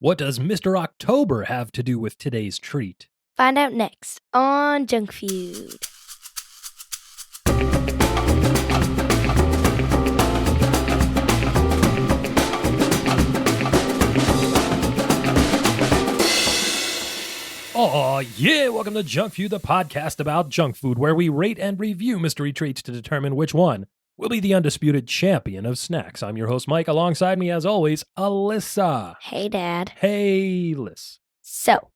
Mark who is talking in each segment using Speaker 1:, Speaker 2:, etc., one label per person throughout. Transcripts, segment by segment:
Speaker 1: What does Mr. October have to do with today's treat?
Speaker 2: Find out next on Junk Feud.
Speaker 1: Oh, yeah! Welcome to Junk Feud, the podcast about junk food, where we rate and review mystery treats to determine which one will be the undisputed champion of snacks. I'm your host, Mike. Alongside me, as always, Alyssa.
Speaker 2: Hey, Dad.
Speaker 1: Hey, Liz.
Speaker 2: So,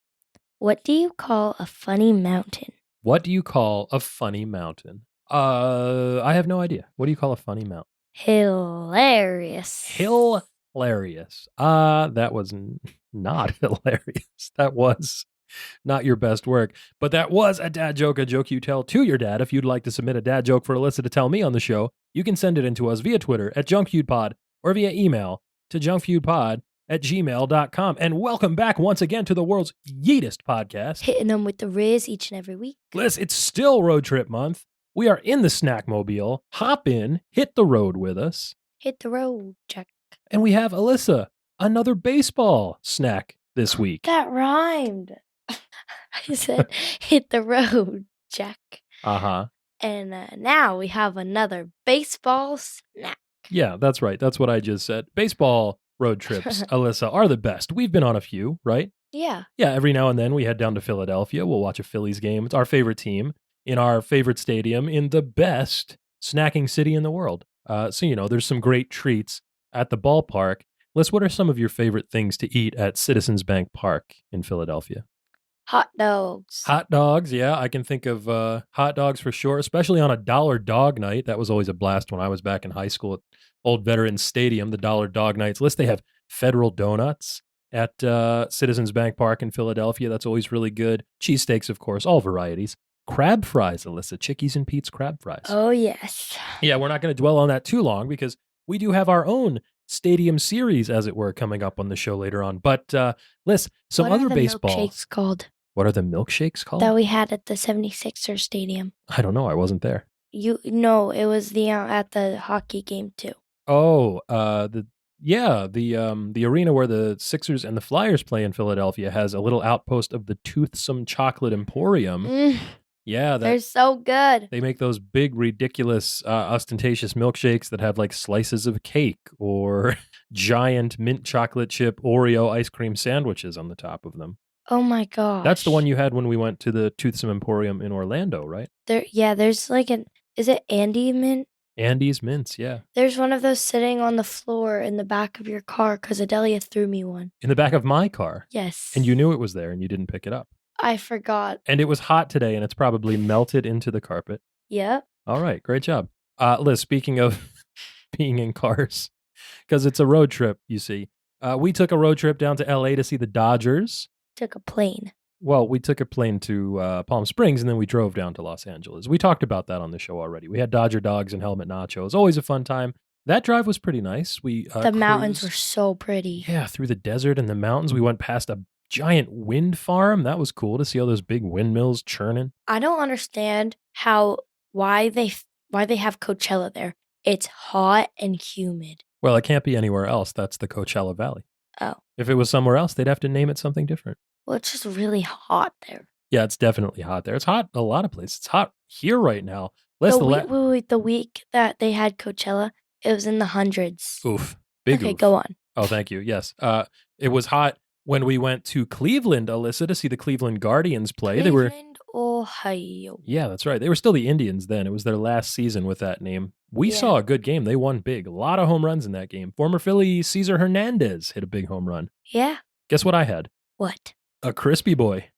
Speaker 2: what do you call a funny mountain?
Speaker 1: What do you call a funny mountain? I have no idea. What do you call a funny mountain?
Speaker 2: Hilarious.
Speaker 1: Hilarious. That was not hilarious. That was not your best work, but that was a dad joke, a joke you tell to your dad. If you'd like to submit a dad joke for Alyssa to tell me on the show, you can send it in to us via Twitter at JunkFeudPod or via email to junkfeudpod@gmail.com. And welcome back once again to the world's yeetest podcast.
Speaker 2: Hitting them with the Riz each and every week.
Speaker 1: Liz, it's still road trip month. We are in the snack mobile. Hop in, hit the road with us.
Speaker 2: Hit the road, Jack.
Speaker 1: And we have Alyssa, another baseball snack this week.
Speaker 2: That rhymed. I said, hit the road, Jack.
Speaker 1: Uh-huh.
Speaker 2: And now we have another baseball snack.
Speaker 1: Yeah, that's right. That's what I just said. Baseball road trips, Alyssa, are the best. We've been on a few, right?
Speaker 2: Yeah.
Speaker 1: Yeah, every now and then we head down to Philadelphia. We'll watch a Phillies game. It's our favorite team in our favorite stadium in the best snacking city in the world. So, there's some great treats at the ballpark. Liz, what are some of your favorite things to eat at Citizens Bank Park in Philadelphia?
Speaker 2: Hot dogs.
Speaker 1: Hot dogs, yeah. I can think of hot dogs for sure, especially on a Dollar Dog Night. That was always a blast when I was back in high school at Old Veterans Stadium, the Dollar Dog Nights. List, they have Federal Donuts at Citizens Bank Park in Philadelphia. That's always really good. Cheesesteaks, of course, all varieties. Crab fries, Alyssa. Chickies and Pete's crab fries.
Speaker 2: Oh, yes.
Speaker 1: Yeah, we're not going to dwell on that too long because we do have our own stadium series, as it were, coming up on the show later on. But, Liz, some
Speaker 2: What
Speaker 1: other
Speaker 2: are the
Speaker 1: baseball.
Speaker 2: milkshakes called?
Speaker 1: What are the milkshakes called?
Speaker 2: That we had at the 76ers stadium.
Speaker 1: I don't know. I wasn't there.
Speaker 2: No, it was the at the hockey game too.
Speaker 1: Oh, the arena where the Sixers and the Flyers play in Philadelphia has a little outpost of the Toothsome Chocolate Emporium. Yeah,
Speaker 2: they're so good.
Speaker 1: They make those big, ridiculous, ostentatious milkshakes that have like slices of cake or giant mint chocolate chip Oreo ice cream sandwiches on the top of them.
Speaker 2: Oh my gosh.
Speaker 1: That's the one you had when we went to the Toothsome Emporium in Orlando, right?
Speaker 2: There's like is it Andy Mint?
Speaker 1: Andy's Mints, yeah.
Speaker 2: There's one of those sitting on the floor in the back of your car because Adelia threw me one.
Speaker 1: In the back of my car?
Speaker 2: Yes.
Speaker 1: And you knew it was there and you didn't pick it up.
Speaker 2: I forgot.
Speaker 1: And it was hot today and it's probably melted into the carpet.
Speaker 2: Yep.
Speaker 1: All right, great job. Liz, speaking of being in cars, because it's a road trip, you see. We took a road trip down to LA to see the Dodgers.
Speaker 2: Took a plane.
Speaker 1: Well, we took a plane to Palm Springs and then we drove down to Los Angeles. We talked about that on the show already. We had Dodger dogs and helmet nachos. Always a fun time. That drive was pretty nice.
Speaker 2: The mountains were so pretty.
Speaker 1: Yeah, through the desert and the mountains. We went past a giant wind farm. That was cool to see all those big windmills churning.
Speaker 2: I don't understand why they have Coachella there. It's hot and humid.
Speaker 1: Well, it can't be anywhere else. That's the Coachella Valley.
Speaker 2: Oh.
Speaker 1: If it was somewhere else, they'd have to name it something different.
Speaker 2: Well, it's just really hot there.
Speaker 1: Yeah, it's definitely hot there. It's hot a lot of places. It's hot here right now.
Speaker 2: The week that they had Coachella, it was in the hundreds.
Speaker 1: Oof. Big
Speaker 2: Okay,
Speaker 1: oof.
Speaker 2: go on.
Speaker 1: Oh, thank you. Yes. It was hot when we went to Cleveland, Alyssa, to see the Cleveland Guardians play.
Speaker 2: Cleveland, Ohio.
Speaker 1: Yeah, that's right. They were still the Indians then. It was their last season with that name. We saw a good game. They won big. A lot of home runs in that game. Former Philly Cesar Hernandez hit a big home run.
Speaker 2: Yeah.
Speaker 1: Guess what I had?
Speaker 2: What?
Speaker 1: A Crispy Boy.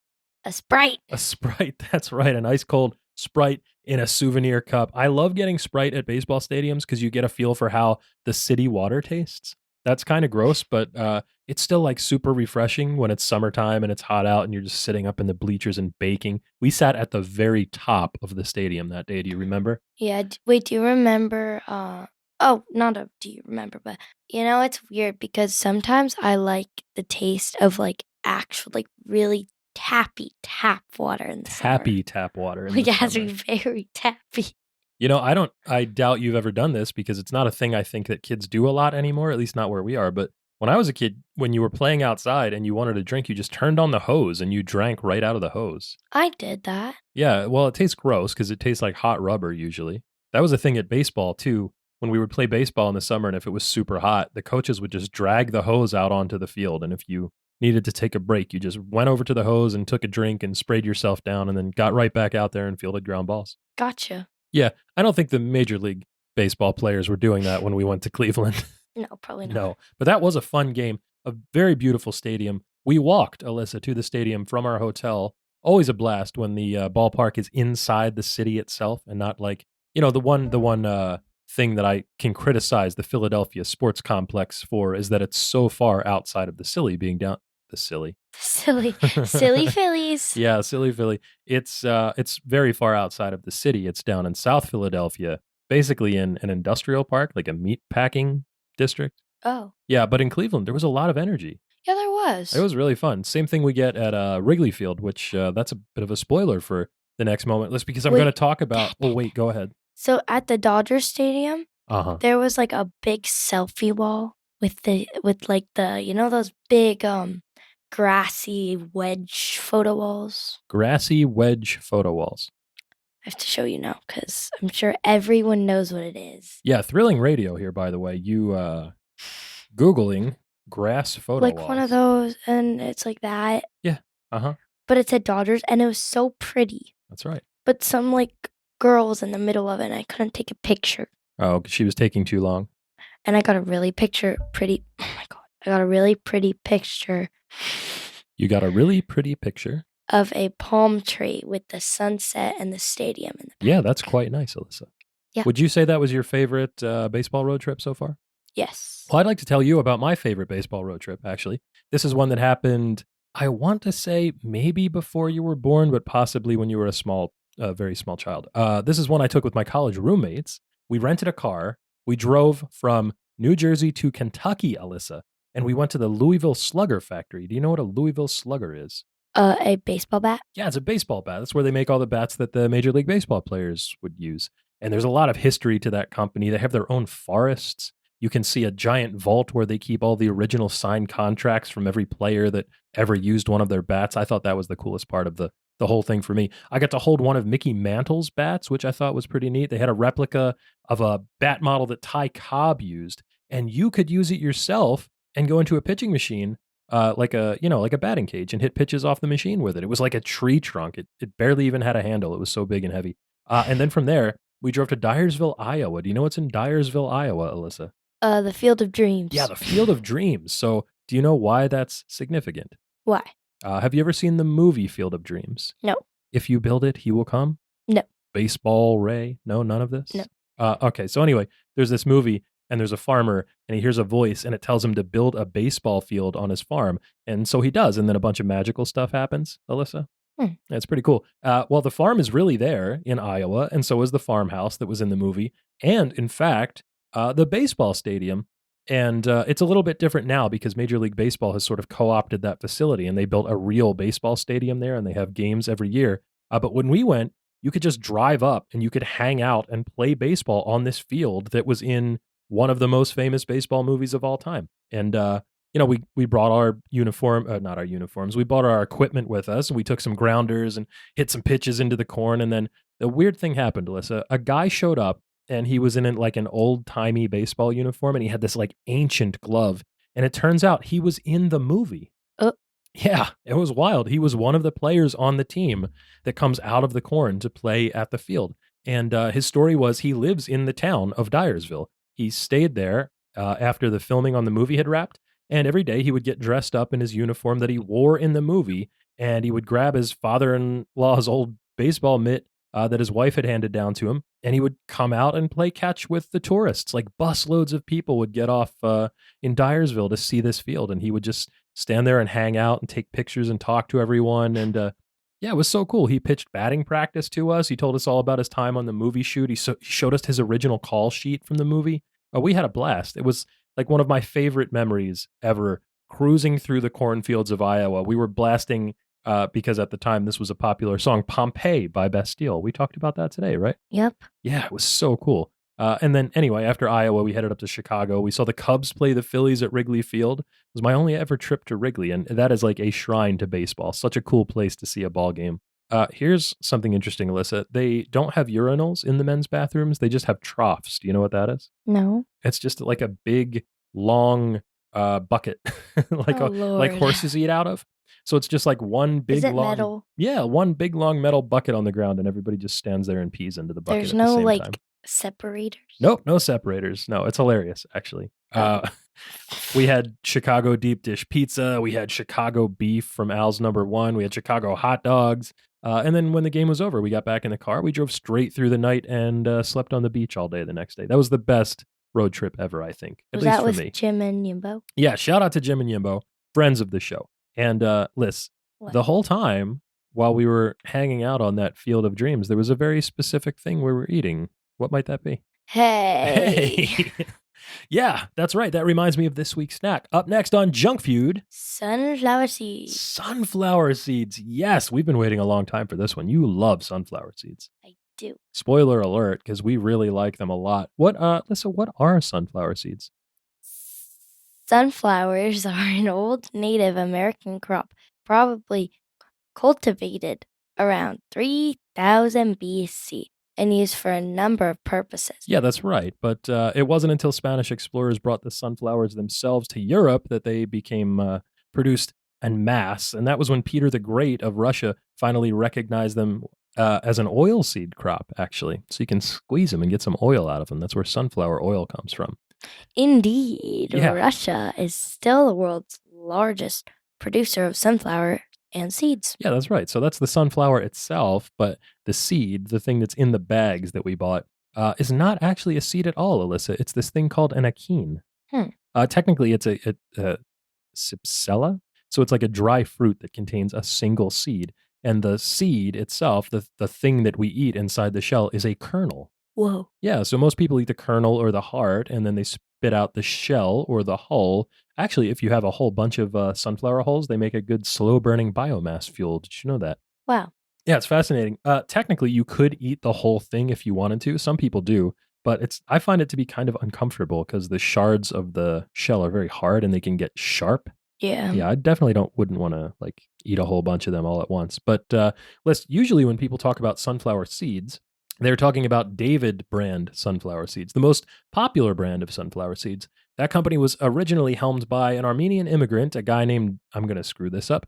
Speaker 2: A Sprite.
Speaker 1: A Sprite. That's right. An ice cold Sprite in a souvenir cup. I love getting Sprite at baseball stadiums because you get a feel for how the city water tastes. That's kind of gross, but it's still like super refreshing when it's summertime and it's hot out and you're just sitting up in the bleachers and baking. We sat at the very top of the stadium that day. Do you remember?
Speaker 2: Yeah. Wait, do you remember? Do you remember? But it's weird because sometimes I like the taste of like actual, like really tappy tap water in the summer.
Speaker 1: Tappy tap water in
Speaker 2: Like
Speaker 1: the
Speaker 2: it has to
Speaker 1: summer.
Speaker 2: be very tappy.
Speaker 1: I doubt you've ever done this because it's not a thing I think that kids do a lot anymore, at least not where we are. But When I was a kid, when you were playing outside and you wanted a drink, you just turned on the hose and you drank right out of the hose.
Speaker 2: I did that.
Speaker 1: Yeah, well, it tastes gross because it tastes like hot rubber usually. That was a thing at baseball too. When we would play baseball in the summer and if it was super hot, the coaches would just drag the hose out onto the field. And if you needed to take a break, you just went over to the hose and took a drink and sprayed yourself down and then got right back out there and fielded ground balls.
Speaker 2: Gotcha.
Speaker 1: Yeah, I don't think the Major League Baseball players were doing that when we went to Cleveland.
Speaker 2: No, probably not.
Speaker 1: No, but that was a fun game, a very beautiful stadium. We walked, Alyssa, to the stadium from our hotel. Always a blast when the ballpark is inside the city itself and not like, the one thing that I can criticize the Philadelphia sports complex for is that it's so far outside of the silly being down the silly.
Speaker 2: Silly Phillies.
Speaker 1: Yeah, silly Philly. It's very far outside of the city. It's down in South Philadelphia, basically in an industrial park, like a meat packing district.
Speaker 2: Oh.
Speaker 1: Yeah, but in Cleveland, there was a lot of energy.
Speaker 2: Yeah, there was.
Speaker 1: It was really fun. Same thing we get at Wrigley Field, which that's a bit of a spoiler for the next moment. That's because I'm going to talk about. Oh, wait, go ahead.
Speaker 2: So at the Dodgers Stadium, there was like a big selfie wall with like those big grassy wedge photo walls.
Speaker 1: Grassy wedge photo walls.
Speaker 2: I have to show you now because I'm sure everyone knows what it is.
Speaker 1: Yeah, thrilling radio here, by the way. You Googling grass photo
Speaker 2: like
Speaker 1: walls.
Speaker 2: One of those, and it's like that.
Speaker 1: Yeah,
Speaker 2: But it said Dodgers, and it was so pretty.
Speaker 1: That's right.
Speaker 2: But some like girls in the middle of it, and I couldn't take a picture.
Speaker 1: Oh, she was taking too long.
Speaker 2: And I got a really pretty. Oh my god! I got a really pretty picture.
Speaker 1: You got a really pretty picture
Speaker 2: of a palm tree with the sunset and the stadium in the back.
Speaker 1: Yeah, that's quite nice, Alyssa.
Speaker 2: Yeah.
Speaker 1: Would you say that was your favorite baseball road trip so far?
Speaker 2: Yes.
Speaker 1: Well, I'd like to tell you about my favorite baseball road trip, actually. This is one that happened, I want to say maybe before you were born, but possibly when you were a very small child. This is one I took with my college roommates. We rented a car. We drove from New Jersey to Kentucky, Alyssa, and we went to the Louisville Slugger factory. Do you know what a Louisville Slugger is?
Speaker 2: A baseball bat?
Speaker 1: Yeah, it's a baseball bat. That's where they make all the bats that the Major League Baseball players would use. And there's a lot of history to that company. They have their own forests. You can see a giant vault where they keep all the original signed contracts from every player that ever used one of their bats. I thought that was the coolest part of the whole thing for me. I got to hold one of Mickey Mantle's bats, which I thought was pretty neat. They had a replica of a bat model that Ty Cobb used, and you could use it yourself and go into a pitching machine like a batting cage and hit pitches off the machine with it. It was like a tree trunk. It barely even had a handle. It was so big and heavy. And then from there, we drove to Dyersville, Iowa. Do you know what's in Dyersville, Iowa, Alyssa?
Speaker 2: The Field of Dreams.
Speaker 1: Yeah, the Field of Dreams. So do you know why that's significant?
Speaker 2: Why?
Speaker 1: Have you ever seen the movie Field of Dreams?
Speaker 2: No.
Speaker 1: If you build it, he will come?
Speaker 2: No.
Speaker 1: Baseball Ray? No, none of this?
Speaker 2: No.
Speaker 1: Okay, so anyway, there's this movie and there's a farmer and he hears a voice and it tells him to build a baseball field on his farm. And so he does. And then a bunch of magical stuff happens, Alyssa. It's pretty cool. Well, the farm is really there in Iowa. And so is the farmhouse that was in the movie. And in fact, the baseball stadium. And it's a little bit different now because Major League Baseball has sort of co-opted that facility and they built a real baseball stadium there and they have games every year. But when we went, you could just drive up and you could hang out and play baseball on this field that was in one of the most famous baseball movies of all time. And, we brought our not our uniforms. We brought our equipment with us and we took some grounders and hit some pitches into the corn. And then the weird thing happened, Alyssa. A guy showed up and he was in like an old timey baseball uniform and he had this like ancient glove. And it turns out he was in the movie. Yeah, it was wild. He was one of the players on the team that comes out of the corn to play at the field. And his story was he lives in the town of Dyersville. He stayed there after the filming on the movie had wrapped. And every day he would get dressed up in his uniform that he wore in the movie. And he would grab his father-in-law's old baseball mitt that his wife had handed down to him. And he would come out and play catch with the tourists. Like busloads of people would get off in Dyersville to see this field. And he would just stand there and hang out and take pictures and talk to everyone. And yeah, it was so cool. He pitched batting practice to us. He told us all about his time on the movie shoot. He showed us his original call sheet from the movie. We had a blast. It was like one of my favorite memories ever, cruising through the cornfields of Iowa. We were blasting, because at the time this was a popular song, Pompeii by Bastille. We talked about that today, right?
Speaker 2: Yep.
Speaker 1: Yeah, it was so cool. And then anyway, after Iowa, we headed up to Chicago. We saw the Cubs play the Phillies at Wrigley Field. It was my only ever trip to Wrigley, and that is like a shrine to baseball. Such a cool place to see a ball game. Here's something interesting, Alyssa. They don't have urinals in the men's bathrooms. They just have troughs. Do you know what that is?
Speaker 2: No.
Speaker 1: It's just like a big, long bucket, like
Speaker 2: Oh,
Speaker 1: like
Speaker 2: Lord.
Speaker 1: horses eat out of. So it's just like one big
Speaker 2: Is it
Speaker 1: long,
Speaker 2: metal?
Speaker 1: yeah, one big long metal bucket on the ground, and everybody just stands there and pees into the bucket
Speaker 2: There's
Speaker 1: at the
Speaker 2: no
Speaker 1: same
Speaker 2: like
Speaker 1: time.
Speaker 2: separators?
Speaker 1: Nope, no separators. No, it's hilarious actually.
Speaker 2: Oh.
Speaker 1: We had Chicago deep dish pizza. We had Chicago beef from Al's Number One. We had Chicago hot dogs. And then when the game was over, we got back in the car. We drove straight through the night and slept on the beach all day the next day. That was the best road trip ever, I think. At
Speaker 2: Was
Speaker 1: least
Speaker 2: that
Speaker 1: for
Speaker 2: with
Speaker 1: me.
Speaker 2: Jim and Yimbo?
Speaker 1: Yeah, shout out to Jim and Yimbo, friends of the show. And Liz,
Speaker 2: What?
Speaker 1: the whole time while we were hanging out on that field of dreams, there was a very specific thing we were eating. What might that be?
Speaker 2: Hey.
Speaker 1: Hey. Yeah, that's right. That reminds me of this week's snack. Up next on Junk Feud,
Speaker 2: Sunflower seeds.
Speaker 1: sunflower seeds. Yes, we've been waiting a long time for this one. You love sunflower seeds.
Speaker 2: I do.
Speaker 1: Spoiler alert, because we really like them a lot. Lisa, what are sunflower seeds?
Speaker 2: Sunflowers are an old Native American crop, probably cultivated around 3000 BC and used for a number of purposes.
Speaker 1: Yeah, that's right. But it wasn't until Spanish explorers brought the sunflowers themselves to Europe that they became produced en masse. And that was when Peter the Great of Russia finally recognized them as an oilseed crop, actually. So you can squeeze them and get some oil out of them. That's where sunflower oil comes from.
Speaker 2: Indeed,
Speaker 1: Yeah.
Speaker 2: Russia is still the world's largest producer of sunflower and seeds.
Speaker 1: Yeah, that's right. So that's the sunflower itself, but the seed, the thing that's in the bags that we bought, is not actually a seed at all, Alyssa. It's this thing called an achene. Technically, it's a cypsella. So it's like a dry fruit that contains a single seed. And the seed itself, the thing that we eat inside the shell, is a kernel.
Speaker 2: Whoa.
Speaker 1: Yeah, so most people eat the kernel or the heart, and then they spit out the shell or the hull. Actually, if you have a whole bunch of sunflower hulls, they make a good slow-burning biomass fuel. Did you know that?
Speaker 2: Wow.
Speaker 1: Yeah, it's fascinating. Technically, you could eat the whole thing if you wanted to. Some people do, but I find it to be kind of uncomfortable because the shards of the shell are very hard and they can get sharp.
Speaker 2: Yeah.
Speaker 1: Yeah, I definitely wouldn't want to like eat a whole bunch of them all at once. But usually when people talk about sunflower seeds, they're talking about David brand sunflower seeds, the most popular brand of sunflower seeds. That company was originally helmed by an Armenian immigrant, a guy named, I'm going to screw this up,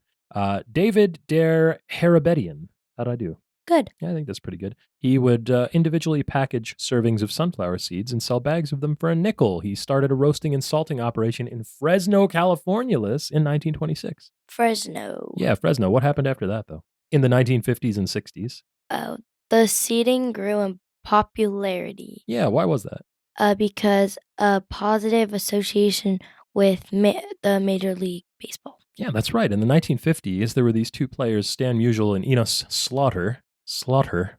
Speaker 1: David Der Harabedian. How'd I do?
Speaker 2: Good.
Speaker 1: Yeah, I think that's pretty good. He would individually package servings of sunflower seeds and sell bags of them for a nickel. He started a roasting and salting operation in Fresno, California, Liz, in 1926.
Speaker 2: Fresno.
Speaker 1: Yeah, Fresno. What happened after that, though? In the 1950s and 60s.
Speaker 2: Oh, the seeding grew in popularity.
Speaker 1: Yeah, why was that?
Speaker 2: Because a positive association with the Major League Baseball.
Speaker 1: Yeah, that's right. In the 1950s, there were these two players, Stan Musial and Enos Slaughter. Slaughter.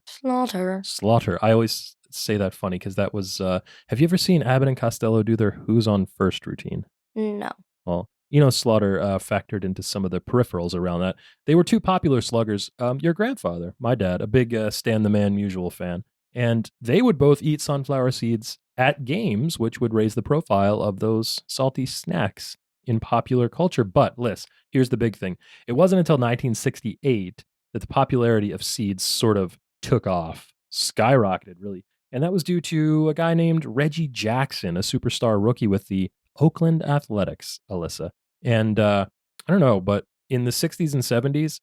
Speaker 1: I always say that funny because that was. Have you ever seen Abbott and Costello do their Who's on First routine?
Speaker 2: No.
Speaker 1: Well, Enos Slaughter factored into some of the peripherals around that. They were two popular sluggers. Your grandfather, my dad, a big Stan the Man Musial fan, and they would both eat sunflower seeds at games, which would raise the profile of those salty snacks in popular culture. But, Liz, here's the big thing. It wasn't until 1968 that the popularity of seeds sort of took off, skyrocketed, really. And that was due to a guy named Reggie Jackson, a superstar rookie with the Oakland Athletics, Alyssa. And I don't know, but in the 60s and 70s,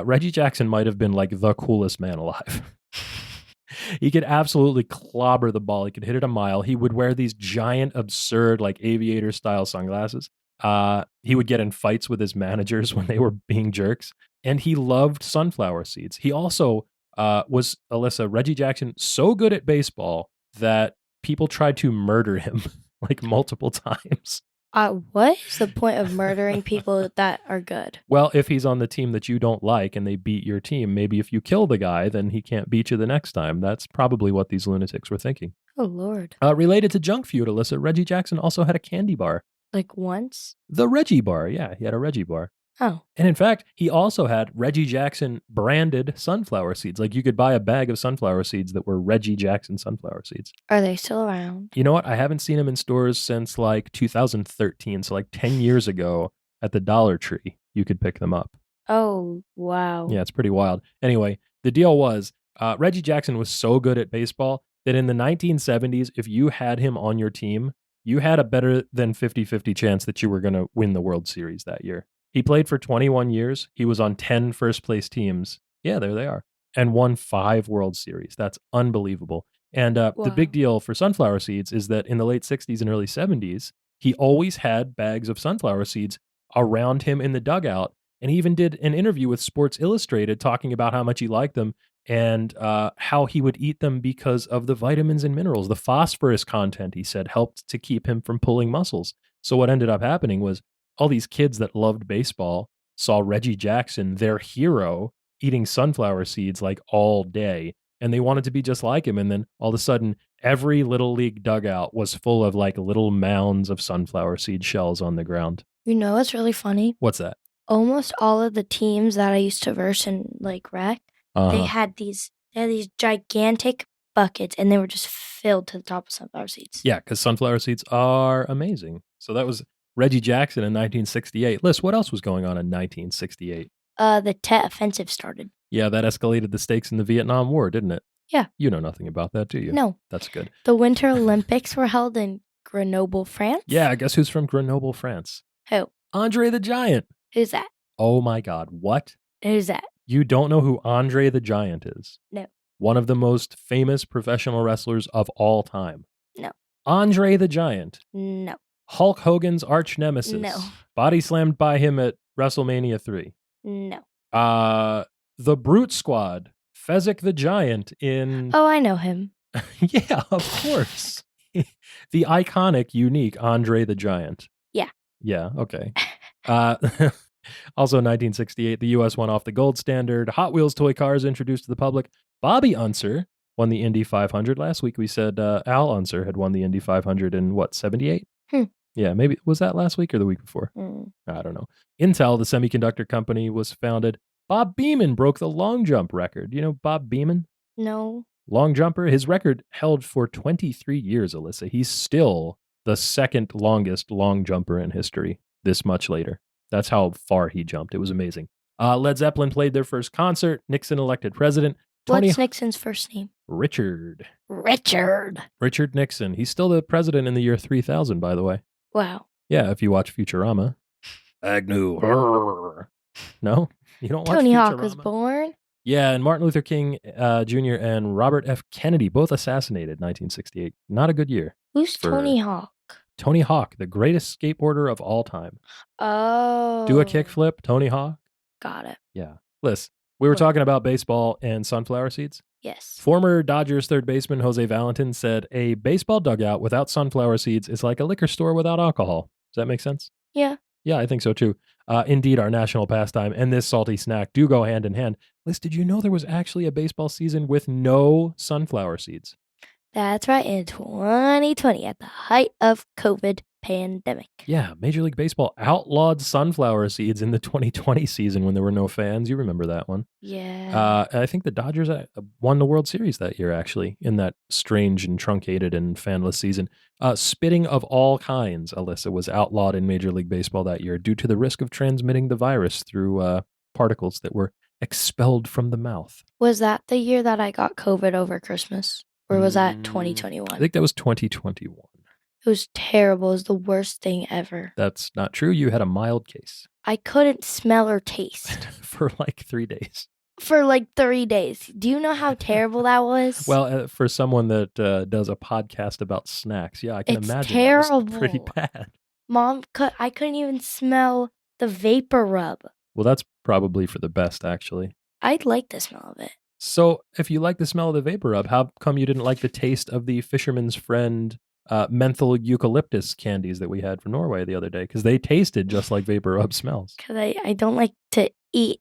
Speaker 1: Reggie Jackson might have been like the coolest man alive. He could absolutely clobber the ball. He could hit it a mile. He would wear these giant, absurd, like aviator-style sunglasses. He would get in fights with his managers when they were being jerks. And he loved sunflower seeds. He also was, Alyssa, Reggie Jackson, so good at baseball that people tried to murder him like multiple times.
Speaker 2: What is the point of murdering people that are good?
Speaker 1: Well, if he's on the team that you don't like and they beat your team, maybe if you kill the guy, then he can't beat you the next time. That's probably what these lunatics were thinking.
Speaker 2: Oh, Lord.
Speaker 1: Related to Junk Feud, Alyssa, Reggie Jackson also had a candy bar.
Speaker 2: Like once?
Speaker 1: The Reggie bar. Yeah, he had a Reggie bar.
Speaker 2: Oh,
Speaker 1: And in fact, he also had Reggie Jackson branded sunflower seeds. Like you could buy a bag of sunflower seeds that were Reggie Jackson sunflower seeds.
Speaker 2: are they still around?
Speaker 1: You know what? I haven't seen them in stores since like 2013. So like 10 years ago at the Dollar Tree, you could pick them up.
Speaker 2: Oh, wow.
Speaker 1: Yeah, it's pretty wild. Anyway, the deal was Reggie Jackson was so good at baseball that in the 1970s, if you had him on your team, you had a better than 50-50 chance that you were going to win the World Series that year. He played for 21 years. He was on 10 first place teams. Yeah, there they are. And won 5 World Series. That's unbelievable. And the big
Speaker 2: Wow.
Speaker 1: deal for sunflower seeds is that in the late 60s and early 70s, he always had bags of sunflower seeds around him in the dugout. And he even did an interview with Sports Illustrated talking about how much he liked them and how he would eat them because of the vitamins and minerals. The phosphorus content, he said, helped to keep him from pulling muscles. So what ended up happening was all these kids that loved baseball saw Reggie Jackson, their hero, eating sunflower seeds like all day. And they wanted to be just like him. And then all of a sudden, every little league dugout was full of like little mounds of sunflower seed shells on the ground.
Speaker 2: You know what's really funny?
Speaker 1: What's that?
Speaker 2: Almost all of the teams that I used to verse in like rec, they had these gigantic buckets and they were just filled to the top of sunflower seeds.
Speaker 1: Yeah, because sunflower seeds are amazing. So that was Reggie Jackson in 1968. Liz, what else was going on in 1968?
Speaker 2: The Tet Offensive started.
Speaker 1: Yeah, that escalated the stakes in the Vietnam War, didn't it?
Speaker 2: Yeah.
Speaker 1: You know nothing about that, do you?
Speaker 2: No.
Speaker 1: That's good.
Speaker 2: The Winter Olympics were held in Grenoble, France.
Speaker 1: Yeah, guess who's from Grenoble, France?
Speaker 2: Who?
Speaker 1: Andre the Giant.
Speaker 2: Who's that?
Speaker 1: Oh my God, what?
Speaker 2: Who's that?
Speaker 1: You don't know who Andre the Giant is?
Speaker 2: No.
Speaker 1: One of the most famous professional wrestlers of all time.
Speaker 2: No.
Speaker 1: Andre the Giant.
Speaker 2: No.
Speaker 1: Hulk Hogan's arch nemesis.
Speaker 2: No.
Speaker 1: Body slammed by him at WrestleMania 3.
Speaker 2: No.
Speaker 1: The Brute Squad. Fezzik the Giant in...
Speaker 2: Oh, I know him.
Speaker 1: Yeah, of course. The iconic, unique Andre the Giant.
Speaker 2: Yeah.
Speaker 1: Yeah, okay. Also, 1968, the U.S. went off the gold standard. Hot Wheels toy cars introduced to the public. Bobby Unser won the Indy 500. Last week we said Al Unser had won the Indy 500 in, what, 78? Yeah, maybe. Was that last week or the week before? I don't know. Intel, the semiconductor company, was founded. Bob Beamon broke the long jump record. You know Bob Beamon?
Speaker 2: No.
Speaker 1: Long jumper. His record held for 23 years, Alyssa. He's still the second longest long jumper in history this much later. That's how far he jumped. It was amazing. Led Zeppelin played their first concert. Nixon elected president.
Speaker 2: What's Nixon's first name?
Speaker 1: Richard.
Speaker 2: Richard
Speaker 1: Nixon. He's still the president in the year 3000, by the way.
Speaker 2: Wow.
Speaker 1: Yeah, if you watch Futurama. Agnew. No? You don't watch
Speaker 2: Tony
Speaker 1: Futurama?
Speaker 2: Hawk was born.
Speaker 1: Yeah, and Martin Luther King Jr. and Robert F. Kennedy both assassinated 1968. Not a good year.
Speaker 2: Who's Tony Hawk?
Speaker 1: Tony Hawk, the greatest skateboarder of all time.
Speaker 2: Oh.
Speaker 1: Do a kickflip, Tony Hawk.
Speaker 2: Got it.
Speaker 1: Yeah. Liz, we were
Speaker 2: What?
Speaker 1: talking about baseball and sunflower seeds.
Speaker 2: Yes.
Speaker 1: Former Dodgers third baseman Jose Valentin said, a baseball dugout without sunflower seeds is like a liquor store without alcohol. Does that make sense?
Speaker 2: Yeah.
Speaker 1: Yeah, I think so too. Indeed, our national pastime and this salty snack do go hand in hand. Liz, did you know there was actually a baseball season with no sunflower seeds?
Speaker 2: That's right. In 2020, at the height of COVID pandemic.
Speaker 1: Yeah, Major League Baseball outlawed sunflower seeds in the 2020 season when there were no fans. You remember that one.
Speaker 2: Yeah.
Speaker 1: I think the Dodgers won the World Series that year, actually, in that strange and truncated and fanless season. Spitting of all kinds, Alyssa, was outlawed in Major League Baseball that year due to the risk of transmitting the virus through particles that were expelled from the mouth.
Speaker 2: Was that the year that I got COVID over Christmas? Or was that 2021?
Speaker 1: I think that was 2021.
Speaker 2: It was terrible. It was the worst thing ever.
Speaker 1: That's not true. You had a mild case.
Speaker 2: I couldn't smell or taste.
Speaker 1: For like 3 days.
Speaker 2: For like 3 days. Do you know how terrible that was?
Speaker 1: Well, for someone that does a podcast about snacks, yeah, I can
Speaker 2: It's
Speaker 1: imagine
Speaker 2: terrible.
Speaker 1: that was pretty bad.
Speaker 2: Mom, I couldn't even smell the vapor rub.
Speaker 1: Well, that's probably for the best, actually.
Speaker 2: I like the smell of it.
Speaker 1: So if you like the smell of the vapor rub, how come you didn't like the taste of the Fisherman's Friend menthol eucalyptus candies that we had from Norway the other day? Because they tasted just like vapor rub smells.
Speaker 2: Because I don't like to eat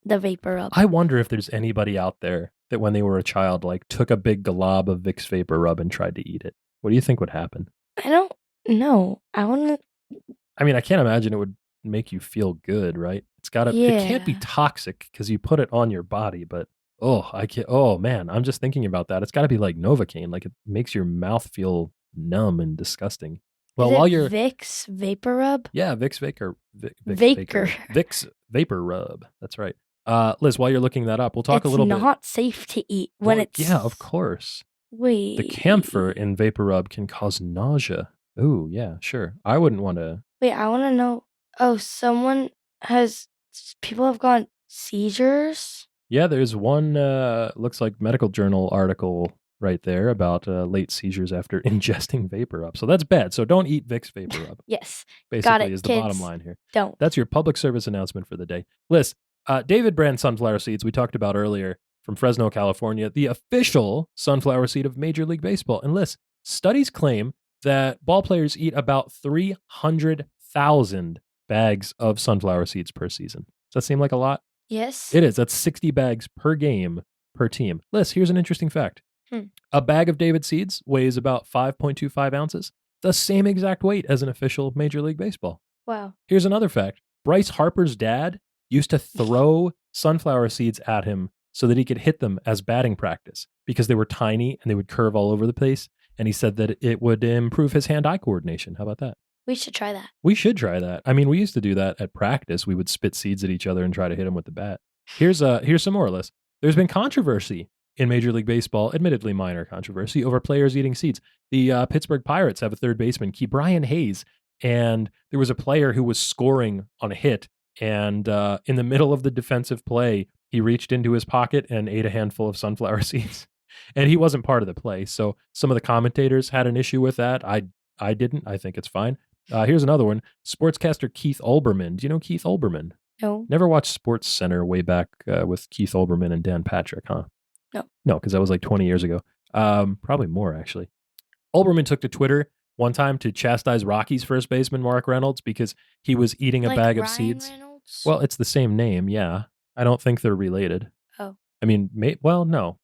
Speaker 2: the vapor rub.
Speaker 1: I wonder if there's anybody out there that when they were a child, like took a big glob of Vicks vapor rub and tried to eat it. What do you think would happen?
Speaker 2: I don't know. I want to...
Speaker 1: I mean, I can't imagine it would make you feel good, right? It can't be
Speaker 2: Yeah.
Speaker 1: toxic because you put it on your body, but I can't. Oh man, I'm just thinking about that. It's got to be like Novocaine. Like it makes your mouth feel numb and disgusting.
Speaker 2: Is
Speaker 1: Well,
Speaker 2: it
Speaker 1: while you're
Speaker 2: Vicks Vapor Rub?
Speaker 1: yeah, Vicks Vapor Vicks
Speaker 2: Vapor.
Speaker 1: Vapor Vicks Vapor Rub. That's right. Liz, while you're looking that up, we'll talk a
Speaker 2: It's
Speaker 1: little bit.
Speaker 2: not safe to eat when
Speaker 1: Well,
Speaker 2: it's.
Speaker 1: yeah, of course. The
Speaker 2: Wait.
Speaker 1: camphor in Vapor Rub can cause nausea. Ooh, yeah, sure. I wouldn't want to.
Speaker 2: Wait, I want to know. Oh, people have gone seizures?
Speaker 1: Yeah, there's one looks like medical journal article right there about late seizures after ingesting Vapor Rub. So that's bad. So don't eat Vicks Vapor Rub.
Speaker 2: Yes. Got
Speaker 1: Basically
Speaker 2: it,
Speaker 1: is the bottom
Speaker 2: kids.
Speaker 1: line here.
Speaker 2: Don't.
Speaker 1: That's your public service announcement for the day. Liz, David brand sunflower seeds we talked about earlier from Fresno, California, the official sunflower seed of Major League Baseball. And Liz, studies claim that ball players eat about 300,000 bags of sunflower seeds per season. Does that seem like a lot?
Speaker 2: Yes.
Speaker 1: It is. That's 60 bags per game per team. Liz, here's an interesting fact. A bag of David seeds weighs about 5.25 ounces, the same exact weight as an official Major League Baseball.
Speaker 2: Wow.
Speaker 1: Here's another fact. Bryce Harper's dad used to throw sunflower seeds at him so that he could hit them as batting practice because they were tiny and they would curve all over the place. And he said that it would improve his hand-eye coordination. How about that?
Speaker 2: We should try that.
Speaker 1: We should try that. I mean, we used to do that at practice. We would spit seeds at each other and try to hit them with the bat. Here's some more, Liz. There's been controversy in Major League Baseball, admittedly minor controversy, over players eating seeds. The Pittsburgh Pirates have a third baseman, Brian Hayes, and there was a player who was scoring on a hit, and in the middle of the defensive play, he reached into his pocket and ate a handful of sunflower seeds. And he wasn't part of the play, so some of the commentators had an issue with that. I didn't. I think it's fine. Here's another one. Sportscaster Keith Olbermann. Do you know Keith Olbermann?
Speaker 2: No.
Speaker 1: Never watched Sports Center way back with Keith Olbermann and Dan Patrick, huh?
Speaker 2: No.
Speaker 1: No, because that was like 20 years ago. Probably more, actually. Olbermann took to Twitter one time to chastise Rockies first baseman Mark Reynolds because he was eating a bag of
Speaker 2: Ryan
Speaker 1: seeds.
Speaker 2: Reynolds?
Speaker 1: Well, it's the same name, yeah. I don't think they're related.
Speaker 2: Oh.
Speaker 1: I mean, no.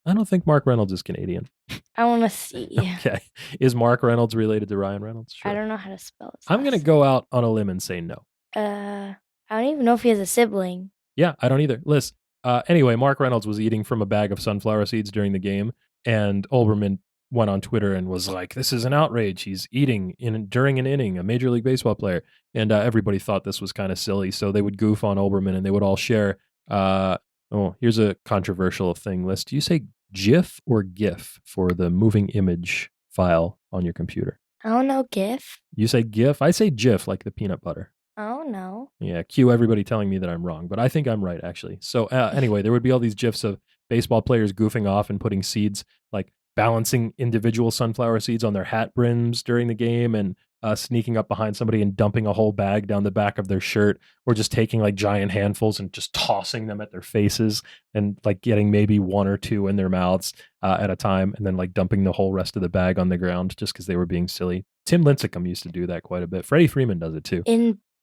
Speaker 1: I don't think Mark Reynolds is Canadian.
Speaker 2: I want to see.
Speaker 1: Okay. Is Mark Reynolds related to Ryan Reynolds? Sure.
Speaker 2: I don't know how to spell it.
Speaker 1: I'm going to go out on a limb and say no.
Speaker 2: I don't even know if he has a sibling.
Speaker 1: Yeah, I don't either. Liz, anyway, Mark Reynolds was eating from a bag of sunflower seeds during the game, and Olbermann went on Twitter and was like, "This is an outrage. He's eating during an inning, a Major League Baseball player." And everybody thought this was kind of silly, so they would goof on Olbermann and they would all share. Here's a controversial thing, Liz. Do you say GIF or GIF for the moving image file on your computer?
Speaker 2: I don't know, GIF.
Speaker 1: You say GIF? I say GIF, like the peanut butter.
Speaker 2: I don't know.
Speaker 1: Yeah, cue everybody telling me that I'm wrong, but I think I'm right, actually. So anyway, there would be all these GIFs of baseball players goofing off and putting seeds, like balancing individual sunflower seeds on their hat brims during the game and sneaking up behind somebody and dumping a whole bag down the back of their shirt, or just taking like giant handfuls and just tossing them at their faces and like getting maybe one or two in their mouths at a time, and then like dumping the whole rest of the bag on the ground just because they were being silly. Tim Lincecum used to do that quite a bit. Freddie Freeman does it too.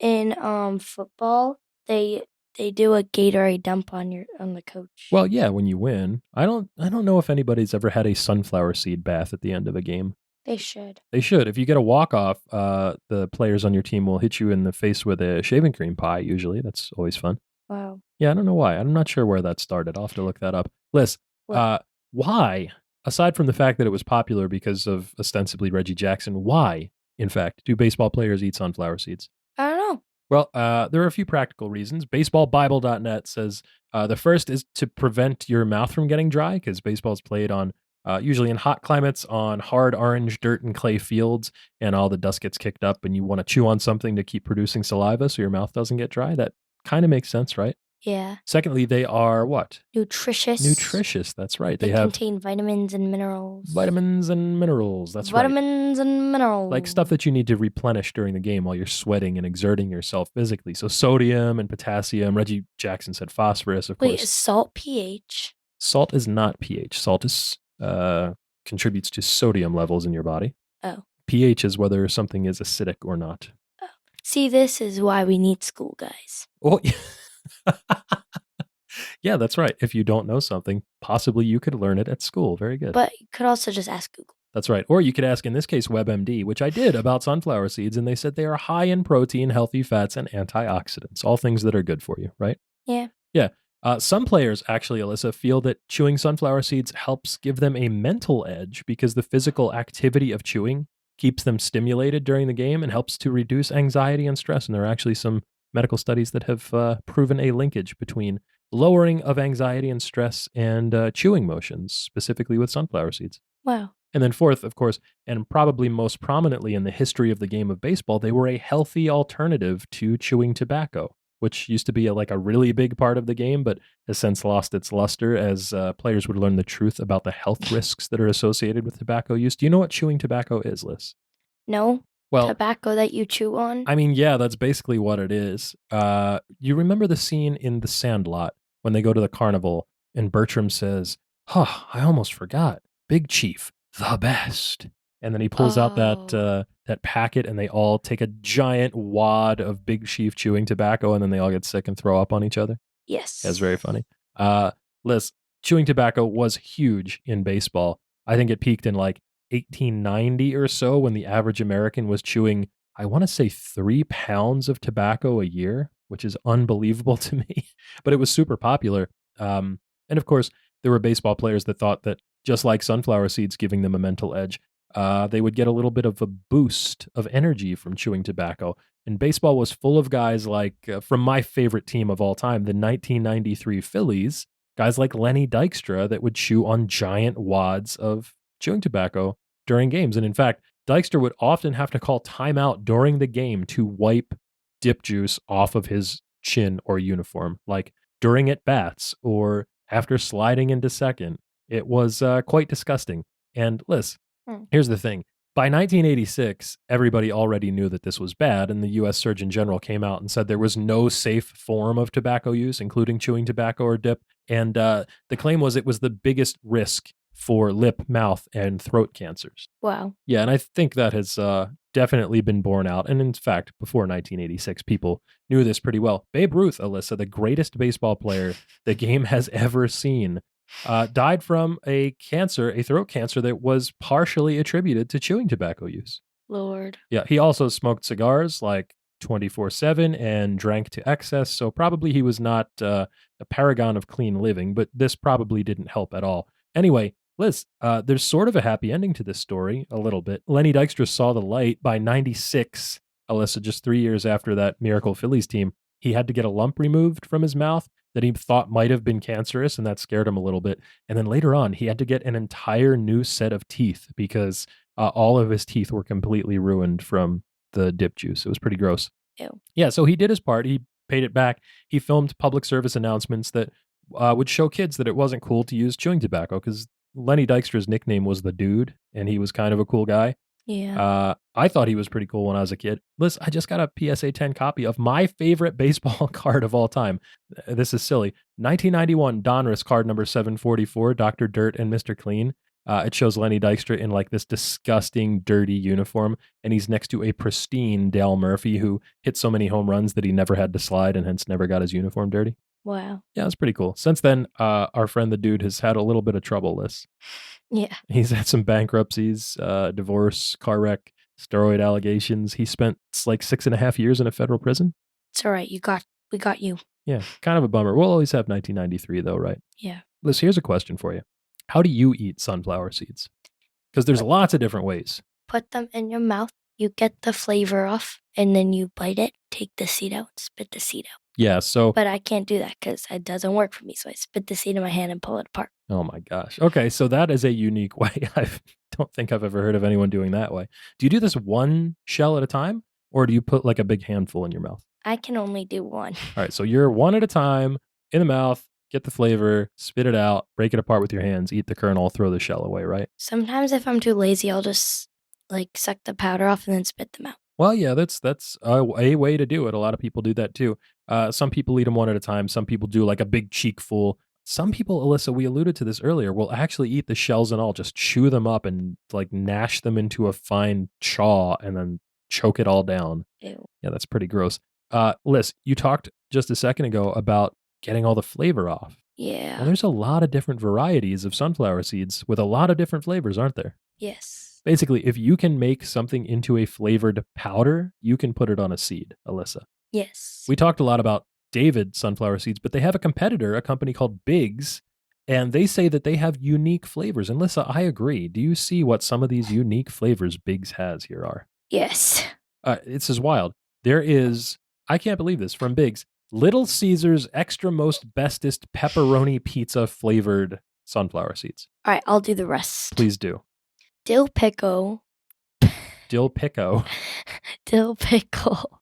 Speaker 2: In football, they do a Gatorade dump on the coach.
Speaker 1: Well, yeah, when you win. I don't know if anybody's ever had a sunflower seed bath at the end of a game.
Speaker 2: They should.
Speaker 1: They should. If you get a walk-off, the players on your team will hit you in the face with a shaving cream pie, usually. That's always fun.
Speaker 2: Wow.
Speaker 1: Yeah, I don't know why. I'm not sure where that started. I'll have to look that up. Liz, why, aside from the fact that it was popular because of ostensibly Reggie Jackson, why, in fact, do baseball players eat sunflower seeds?
Speaker 2: I don't know.
Speaker 1: Well, there are a few practical reasons. BaseballBible.net says the first is to prevent your mouth from getting dry, because baseball is played on usually in hot climates on hard orange dirt and clay fields, and all the dust gets kicked up, and you want to chew on something to keep producing saliva so your mouth doesn't get dry. That kind of makes sense, right?
Speaker 2: Yeah.
Speaker 1: Secondly, they are what?
Speaker 2: Nutritious.
Speaker 1: Nutritious, that's right.
Speaker 2: They contain vitamins and minerals.
Speaker 1: Vitamins and minerals, that's right.
Speaker 2: Vitamins and minerals.
Speaker 1: Like stuff that you need to replenish during the game while you're sweating and exerting yourself physically. So sodium and potassium. Reggie Jackson said phosphorus, of course.
Speaker 2: Wait, is salt pH?
Speaker 1: Salt is not pH. Salt is contributes to sodium levels in your body.
Speaker 2: Oh.
Speaker 1: pH is whether something is acidic or not.
Speaker 2: Oh. See, this is why we need school, guys.
Speaker 1: Oh, yeah. Yeah, that's right. If you don't know something, possibly you could learn it at school. Very good.
Speaker 2: But you could also just ask Google.
Speaker 1: That's right. Or you could ask, in this case, WebMD, which I did, about sunflower seeds, and they said they are high in protein, healthy fats, and antioxidants, all things that are good for you, right?
Speaker 2: Yeah.
Speaker 1: Yeah. Some players, actually, Alyssa, feel that chewing sunflower seeds helps give them a mental edge because the physical activity of chewing keeps them stimulated during the game and helps to reduce anxiety and stress. And there are actually some medical studies that have proven a linkage between lowering of anxiety and stress and chewing motions, specifically with sunflower seeds.
Speaker 2: Wow.
Speaker 1: And then fourth, of course, and probably most prominently in the history of the game of baseball, they were a healthy alternative to chewing tobacco, which used to be like a really big part of the game, but has since lost its luster as players would learn the truth about the health risks that are associated with tobacco use. Do you know what chewing tobacco is, Liz?
Speaker 2: No.
Speaker 1: Well,
Speaker 2: Tobacco that you chew on?
Speaker 1: I mean, yeah, that's basically what it is. You remember the scene in The Sandlot when they go to the carnival and Bertram says, "Huh, I almost forgot. Big Chief, the best." And then he pulls out that packet and they all take a giant wad of Big Chief chewing tobacco and then they all get sick and throw up on each other.
Speaker 2: Yes.
Speaker 1: That's very funny. Liz, chewing tobacco was huge in baseball. I think it peaked in like 1890 or so when the average American was chewing, I want to say 3 pounds of tobacco a year, which is unbelievable to me, but it was super popular. And of course, there were baseball players that thought that just like sunflower seeds giving them a mental edge, they would get a little bit of a boost of energy from chewing tobacco. And baseball was full of guys like, from my favorite team of all time, the 1993 Phillies, guys like Lenny Dykstra that would chew on giant wads of chewing tobacco during games. And in fact, Dykstra would often have to call timeout during the game to wipe dip juice off of his chin or uniform, like during at bats or after sliding into second. It was quite disgusting. And Liz, here's the thing. By 1986, everybody already knew that this was bad, and the U.S. Surgeon General came out and said there was no safe form of tobacco use, including chewing tobacco or dip. And the claim was it was the biggest risk for lip, mouth, and throat cancers.
Speaker 2: Wow.
Speaker 1: Yeah, and I think that has definitely been borne out. And in fact, before 1986, people knew this pretty well. Babe Ruth, Alyssa, the greatest baseball player the game has ever seen, died from a throat cancer that was partially attributed to chewing tobacco use.
Speaker 2: Lord.
Speaker 1: Yeah, he also smoked cigars like 24/7 and drank to excess, so probably he was not a paragon of clean living, but this probably didn't help at all. Anyway, Liz, there's sort of a happy ending to this story, a little bit. Lenny Dykstra saw the light by 96, Alyssa, just 3 years after that Miracle Phillies team. He had to get a lump removed from his mouth that he thought might have been cancerous, and that scared him a little bit. And then later on, he had to get an entire new set of teeth because all of his teeth were completely ruined from the dip juice. It was pretty gross.
Speaker 2: Ew.
Speaker 1: Yeah, so he did his part. He paid it back. He filmed public service announcements that would show kids that it wasn't cool to use chewing tobacco because Lenny Dykstra's nickname was the Dude, and he was kind of a cool guy.
Speaker 2: Yeah.
Speaker 1: I thought he was pretty cool when I was a kid. Liz, I just got a PSA 10 copy of my favorite baseball card of all time. This is silly. 1991 Donruss card number 744, Dr. Dirt and Mr. Clean. It shows Lenny Dykstra in like this disgusting, dirty uniform, and he's next to a pristine Dale Murphy who hit so many home runs that he never had to slide and hence never got his uniform dirty.
Speaker 2: Wow.
Speaker 1: Yeah, it's pretty cool. Since then, our friend the Dude has had a little bit of trouble, Liz.
Speaker 2: Yeah.
Speaker 1: He's had some bankruptcies, divorce, car wreck, steroid allegations. He spent like 6.5 years in a federal prison.
Speaker 2: It's all right. We got you.
Speaker 1: Yeah, kind of a bummer. We'll always have 1993 though, right?
Speaker 2: Yeah.
Speaker 1: Liz, here's a question for you. How do you eat sunflower seeds? Because there's lots of different ways.
Speaker 2: Put them in your mouth. You get the flavor off, and then you bite it, take the seed out, spit the seed out.
Speaker 1: Yeah, so...
Speaker 2: But I can't do that because it doesn't work for me, so I spit the seed in my hand and pull it apart.
Speaker 1: Oh my gosh. Okay, so that is a unique way. I don't think I've ever heard of anyone doing that way. Do you do this one shell at a time, or do you put like a big handful in your mouth?
Speaker 2: I can only do one.
Speaker 1: All right, so you're one at a time, in the mouth, get the flavor, spit it out, break it apart with your hands, eat the kernel, throw the shell away, right?
Speaker 2: Sometimes if I'm too lazy, I'll just like suck the powder off and then spit them out.
Speaker 1: Well, yeah, that's a way to do it. A lot of people do that too. Some people eat them one at a time. Some people do like a big cheekful. Some people, Alyssa, we alluded to this earlier, will actually eat the shells and all, just chew them up and like gnash them into a fine chaw and then choke it all down.
Speaker 2: Ew.
Speaker 1: Yeah, that's pretty gross. Liz, you talked just a second ago about getting all the flavor off.
Speaker 2: Yeah.
Speaker 1: Well, there's a lot of different varieties of sunflower seeds with a lot of different flavors, aren't there?
Speaker 2: Yes.
Speaker 1: Basically, if you can make something into a flavored powder, you can put it on a seed, Alyssa.
Speaker 2: Yes.
Speaker 1: We talked a lot about David sunflower seeds, but they have a competitor, a company called Biggs, and they say that they have unique flavors. And Alyssa, I agree. Do you see what some of these unique flavors Biggs has here are?
Speaker 2: Yes.
Speaker 1: It's as wild. There is, I can't believe this, from Biggs, Little Caesars Extra Most Bestest Pepperoni Pizza flavored sunflower seeds.
Speaker 2: All right, I'll do the rest.
Speaker 1: Please do.
Speaker 2: Dill pickle.
Speaker 1: Dill Pico.
Speaker 2: Dill pickle.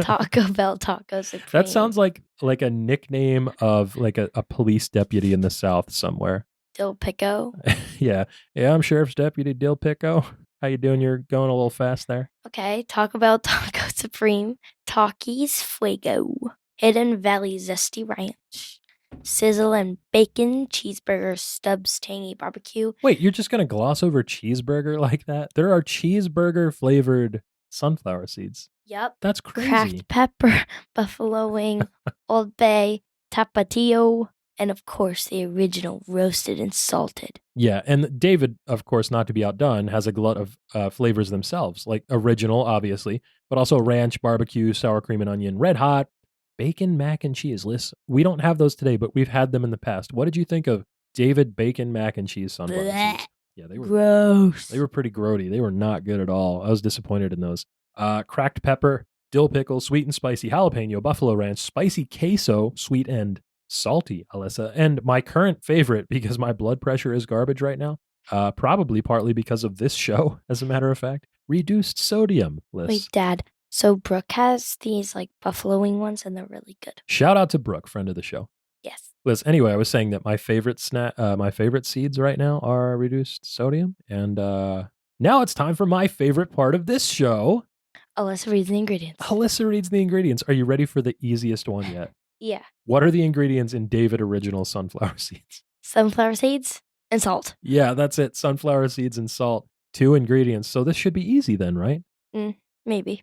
Speaker 2: Taco Bell Taco Supreme.
Speaker 1: That sounds like a nickname of like a police deputy in the South somewhere.
Speaker 2: Dill Pico.
Speaker 1: Yeah, I'm Sheriff's Deputy Dill Pico. How you doing? You're going a little fast there.
Speaker 2: Okay, Taco Bell Taco Supreme. Takis Fuego. Hidden Valley Zesty Ranch. Sizzle and Bacon Cheeseburger Stubbs Tangy Barbecue.
Speaker 1: Wait, you're just going to gloss over cheeseburger like that? There are cheeseburger flavored sunflower seeds.
Speaker 2: Yep.
Speaker 1: That's crazy.
Speaker 2: Cracked pepper, buffalo wing, Old Bay, tapatio, and of course the original roasted and salted.
Speaker 1: Yeah, and David, of course, not to be outdone, has a glut of flavors themselves, like original, obviously, but also ranch, barbecue, sour cream and onion, red hot, bacon, mac and cheese. Liz, we don't have those today, but we've had them in the past. What did you think of David bacon, mac and cheese sunflower seeds? Yeah, they were
Speaker 2: gross.
Speaker 1: They were pretty grody. They were not good at all. I was disappointed in those. Cracked pepper, dill pickle, sweet and spicy jalapeno, buffalo ranch, spicy queso, sweet and salty, Alyssa. And my current favorite, because my blood pressure is garbage right now, probably partly because of this show, as a matter of fact, reduced sodium, Liz.
Speaker 2: Wait, Dad. So Brooke has these like buffalo wing ones, and they're really good.
Speaker 1: Shout out to Brooke, friend of the show.
Speaker 2: Yes.
Speaker 1: Liz, anyway, I was saying that my favorite my favorite seeds right now are reduced sodium. And now it's time for my favorite part of this show.
Speaker 2: Alyssa reads the ingredients.
Speaker 1: Alyssa reads the ingredients. Are you ready for the easiest one yet?
Speaker 2: Yeah.
Speaker 1: What are the ingredients in David Original sunflower seeds?
Speaker 2: Sunflower seeds and salt.
Speaker 1: Yeah, that's it. Sunflower seeds and salt. 2 ingredients. So this should be easy then, right?
Speaker 2: Maybe.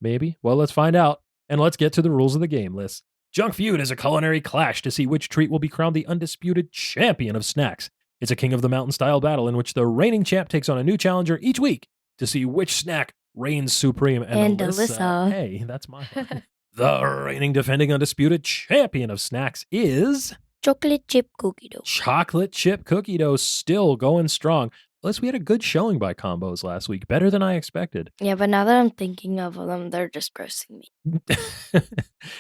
Speaker 1: Maybe. Well, let's find out. And let's get to the rules of the game, Liz. Junk Feud is a culinary clash to see which treat will be crowned the undisputed champion of snacks. It's a king of the mountain style battle in which the reigning champ takes on a new challenger each week to see which snack reigns supreme. And Alyssa. Hey, that's my one. The reigning defending undisputed champion of snacks is
Speaker 2: chocolate chip cookie dough.
Speaker 1: Chocolate chip cookie dough, still going strong. Liz, we had a good showing by combos last week, better than I expected.
Speaker 2: Yeah, but now that I'm thinking of them, they're just grossing me.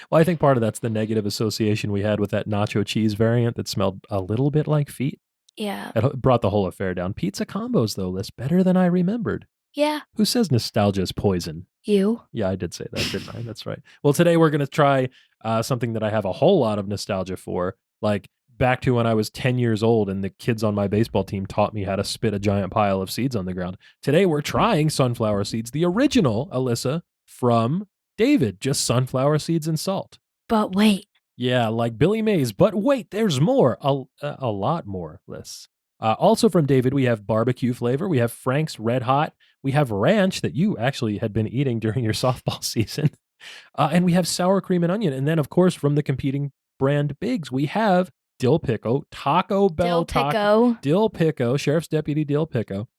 Speaker 1: Well, I think part of that's the negative association we had with that nacho cheese variant that smelled a little bit like feet.
Speaker 2: Yeah.
Speaker 1: It brought the whole affair down. Pizza combos, though, Liz, better than I remembered.
Speaker 2: Yeah.
Speaker 1: Who says nostalgia is poison?
Speaker 2: You.
Speaker 1: Yeah, I did say that, didn't I? That's right. Well, today we're going to try something that I have a whole lot of nostalgia for, like back to when I was 10 years old and the kids on my baseball team taught me how to spit a giant pile of seeds on the ground. Today we're trying sunflower seeds, the original, Alyssa, from David, just sunflower seeds and salt.
Speaker 2: But wait.
Speaker 1: Yeah, like Billy Mays. But wait, there's more. A lot more, Liz. Also from David, we have barbecue flavor. We have Frank's Red Hot. We have ranch that you actually had been eating during your softball season. And we have sour cream and onion. And then, of course, from the competing brand Biggs, we have Dill Pickle, Taco Bell Dill Pickle, Sheriff's Deputy Dill Pickle,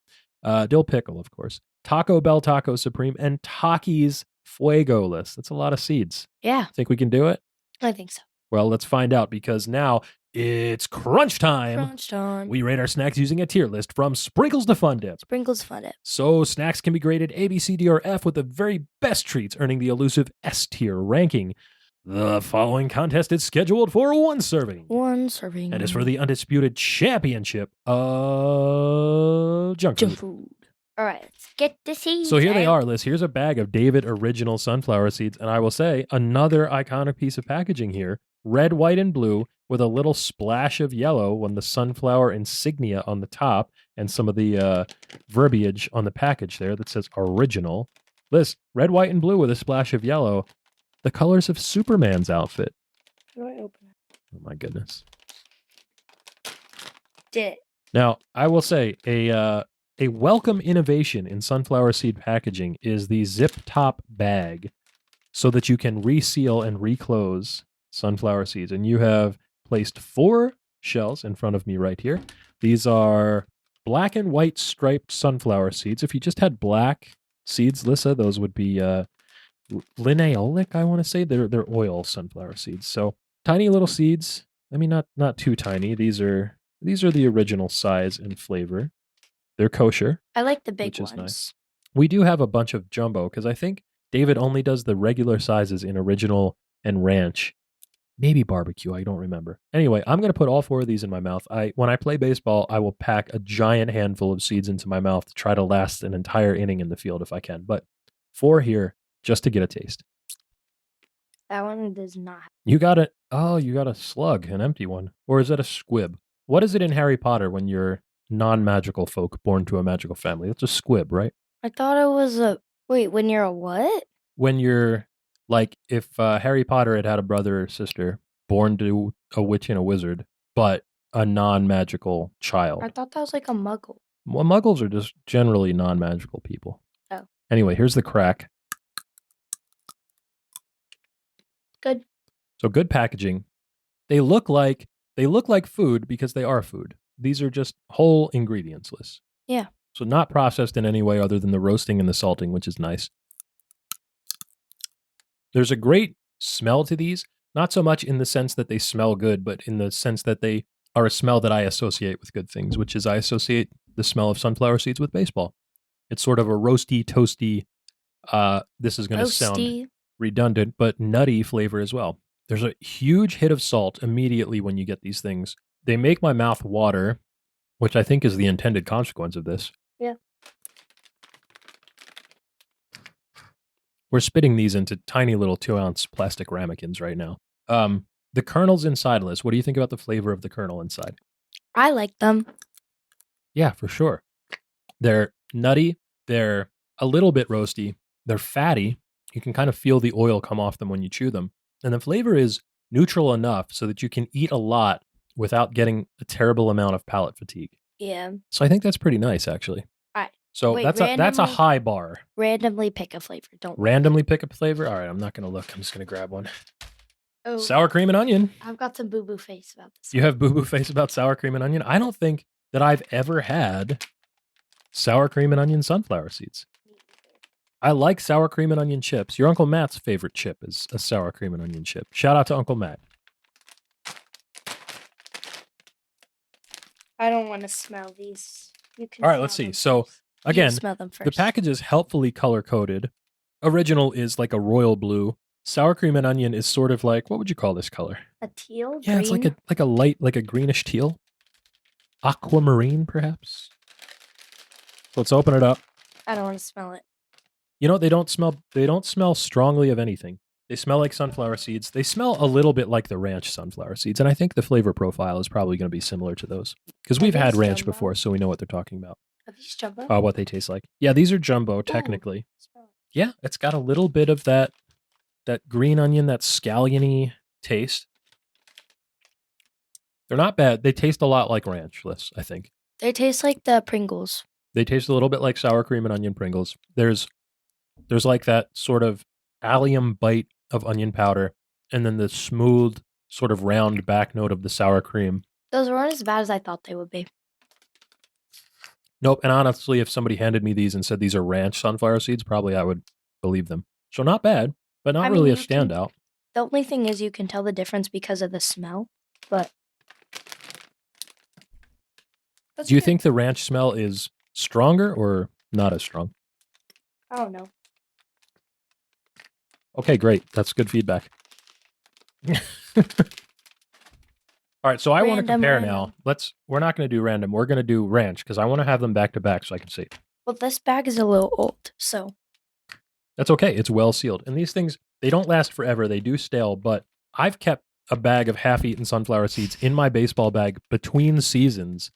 Speaker 1: Dill Pickle, of course, Taco Bell Taco Supreme, and Takis Fuego list. That's a lot of seeds.
Speaker 2: Yeah.
Speaker 1: Think we can do it?
Speaker 2: I think so.
Speaker 1: Well, let's find out, because now it's crunch time.
Speaker 2: Crunch time.
Speaker 1: We rate our snacks using a tier list from sprinkles to fun dip.
Speaker 2: Sprinkles fun dip.
Speaker 1: So snacks can be graded A, B, C, D, or F, with the very best treats earning the elusive S tier ranking. The following contest is scheduled for 1 serving.
Speaker 2: 1 serving.
Speaker 1: And is for the undisputed championship of junk food.
Speaker 2: All right, let's get the seeds.
Speaker 1: So here they are, Liz. Here's a bag of David Original sunflower seeds. And I will say, another iconic piece of packaging here. Red, white, and blue with a little splash of yellow on the sunflower insignia on the top and some of the verbiage on the package there that says original. Liz, red, white, and blue with a splash of yellow. The colors of Superman's outfit.
Speaker 2: How do I open it?
Speaker 1: Oh my goodness.
Speaker 2: Did it.
Speaker 1: Now, I will say a welcome innovation in sunflower seed packaging is the zip top bag so that you can reseal and reclose sunflower seeds. And you have placed 4 shells in front of me right here. These are black and white striped sunflower seeds. If you just had black seeds, Lissa, those would be lineolic, I want to say. They're oil sunflower seeds. So tiny little seeds. I mean, not too tiny. These are the original size and flavor. They're kosher.
Speaker 2: I like the big
Speaker 1: which
Speaker 2: ones.
Speaker 1: Is nice. We do have a bunch of jumbo because I think David only does the regular sizes in original and ranch. Maybe barbecue. I don't remember. Anyway, I'm going to put all 4 of these in my mouth. When I play baseball, I will pack a giant handful of seeds into my mouth to try to last an entire inning in the field if I can. But 4 here just to get a taste.
Speaker 2: That one does not.
Speaker 1: You got it. Oh, you got a slug, an empty one. Or is that a squib? What is it in Harry Potter when you're non-magical folk born to a magical family? It's a squib, right?
Speaker 2: I thought it was a... Wait, when you're a what?
Speaker 1: When you're, like, if Harry Potter had a brother or sister born to a witch and a wizard, but a non-magical child.
Speaker 2: I thought that was like a muggle.
Speaker 1: Well, muggles are just generally non-magical people.
Speaker 2: Oh.
Speaker 1: Anyway, here's the crack.
Speaker 2: Good.
Speaker 1: So good packaging. They look like food because they are food. These are just whole ingredients lists.
Speaker 2: Yeah.
Speaker 1: So not processed in any way other than the roasting and the salting, which is nice. There's a great smell to these, not so much in the sense that they smell good, but in the sense that they are a smell that I associate with good things, which is I associate the smell of sunflower seeds with baseball. It's sort of a roasty, toasty, this is going to sound redundant, but nutty flavor as well. There's a huge hit of salt immediately when you get these things. They make my mouth water, which I think is the intended consequence of this.
Speaker 2: Yeah.
Speaker 1: We're spitting these into tiny little 2-ounce plastic ramekins right now. The kernels inside, Liz, what do you think about the flavor of the kernel inside?
Speaker 2: I like them.
Speaker 1: Yeah, for sure. They're nutty. They're a little bit roasty. They're fatty. You can kind of feel the oil come off them when you chew them. And the flavor is neutral enough so that you can eat a lot without getting a terrible amount of palate fatigue.
Speaker 2: Yeah.
Speaker 1: So I think that's pretty nice, actually.
Speaker 2: All right.
Speaker 1: So
Speaker 2: Wait,
Speaker 1: that's a high bar.
Speaker 2: Randomly pick a flavor. Don't
Speaker 1: randomly pick a flavor. All right, I'm not going to look. I'm just going to grab one.
Speaker 2: Oh,
Speaker 1: sour cream and onion.
Speaker 2: I've got some boo-boo face about this.
Speaker 1: You have boo-boo face about sour cream and onion? I don't think that I've ever had sour cream and onion sunflower seeds. I like sour cream and onion chips. Your Uncle Matt's favorite chip is a sour cream and onion chip. Shout out to Uncle Matt.
Speaker 2: I don't want to smell these. You can
Speaker 1: All right, let's see. So again,
Speaker 2: smell them first.
Speaker 1: The package is helpfully color-coded. Original is like a royal blue. Sour cream and onion is sort of like, what would you call this color?
Speaker 2: A teal?
Speaker 1: Yeah,
Speaker 2: green?
Speaker 1: it's like a light, like a greenish teal. Aquamarine, perhaps? Let's open it up.
Speaker 2: I don't want to smell it.
Speaker 1: You know, they don't smell strongly of anything. They smell like sunflower seeds. They smell a little bit like the ranch sunflower seeds, and I think the flavor profile is probably going to be similar to those. Because we've had ranch before, so we know what they're talking about.
Speaker 2: Are these jumbo?
Speaker 1: What they taste like. Yeah, these are jumbo, technically. Yeah, it's got a little bit of that green onion, that scallion-y taste. They're not bad. They taste a lot like ranch, Liz, I think.
Speaker 2: They taste like the Pringles.
Speaker 1: They taste a little bit like sour cream and onion Pringles. There's like that sort of allium bite of onion powder, and then the smooth, sort of round back note of the sour cream.
Speaker 2: Those weren't as bad as I thought they would be.
Speaker 1: Nope, and honestly, if somebody handed me these and said these are ranch sunflower seeds, probably I would believe them. So not bad, but not really a standout.
Speaker 2: The only thing is you can tell the difference because of the smell, but...
Speaker 1: Do you think the ranch smell is stronger or not as strong?
Speaker 2: I don't know.
Speaker 1: Okay, great. That's good feedback. All right, so I want to compare now. We're not going to do random. We're going to do ranch because I want to have them back to back so I can see.
Speaker 2: Well, this bag is a little old, so.
Speaker 1: That's okay. It's well sealed. And these things, they don't last forever. They do stale, but I've kept a bag of half-eaten sunflower seeds in my baseball bag between seasons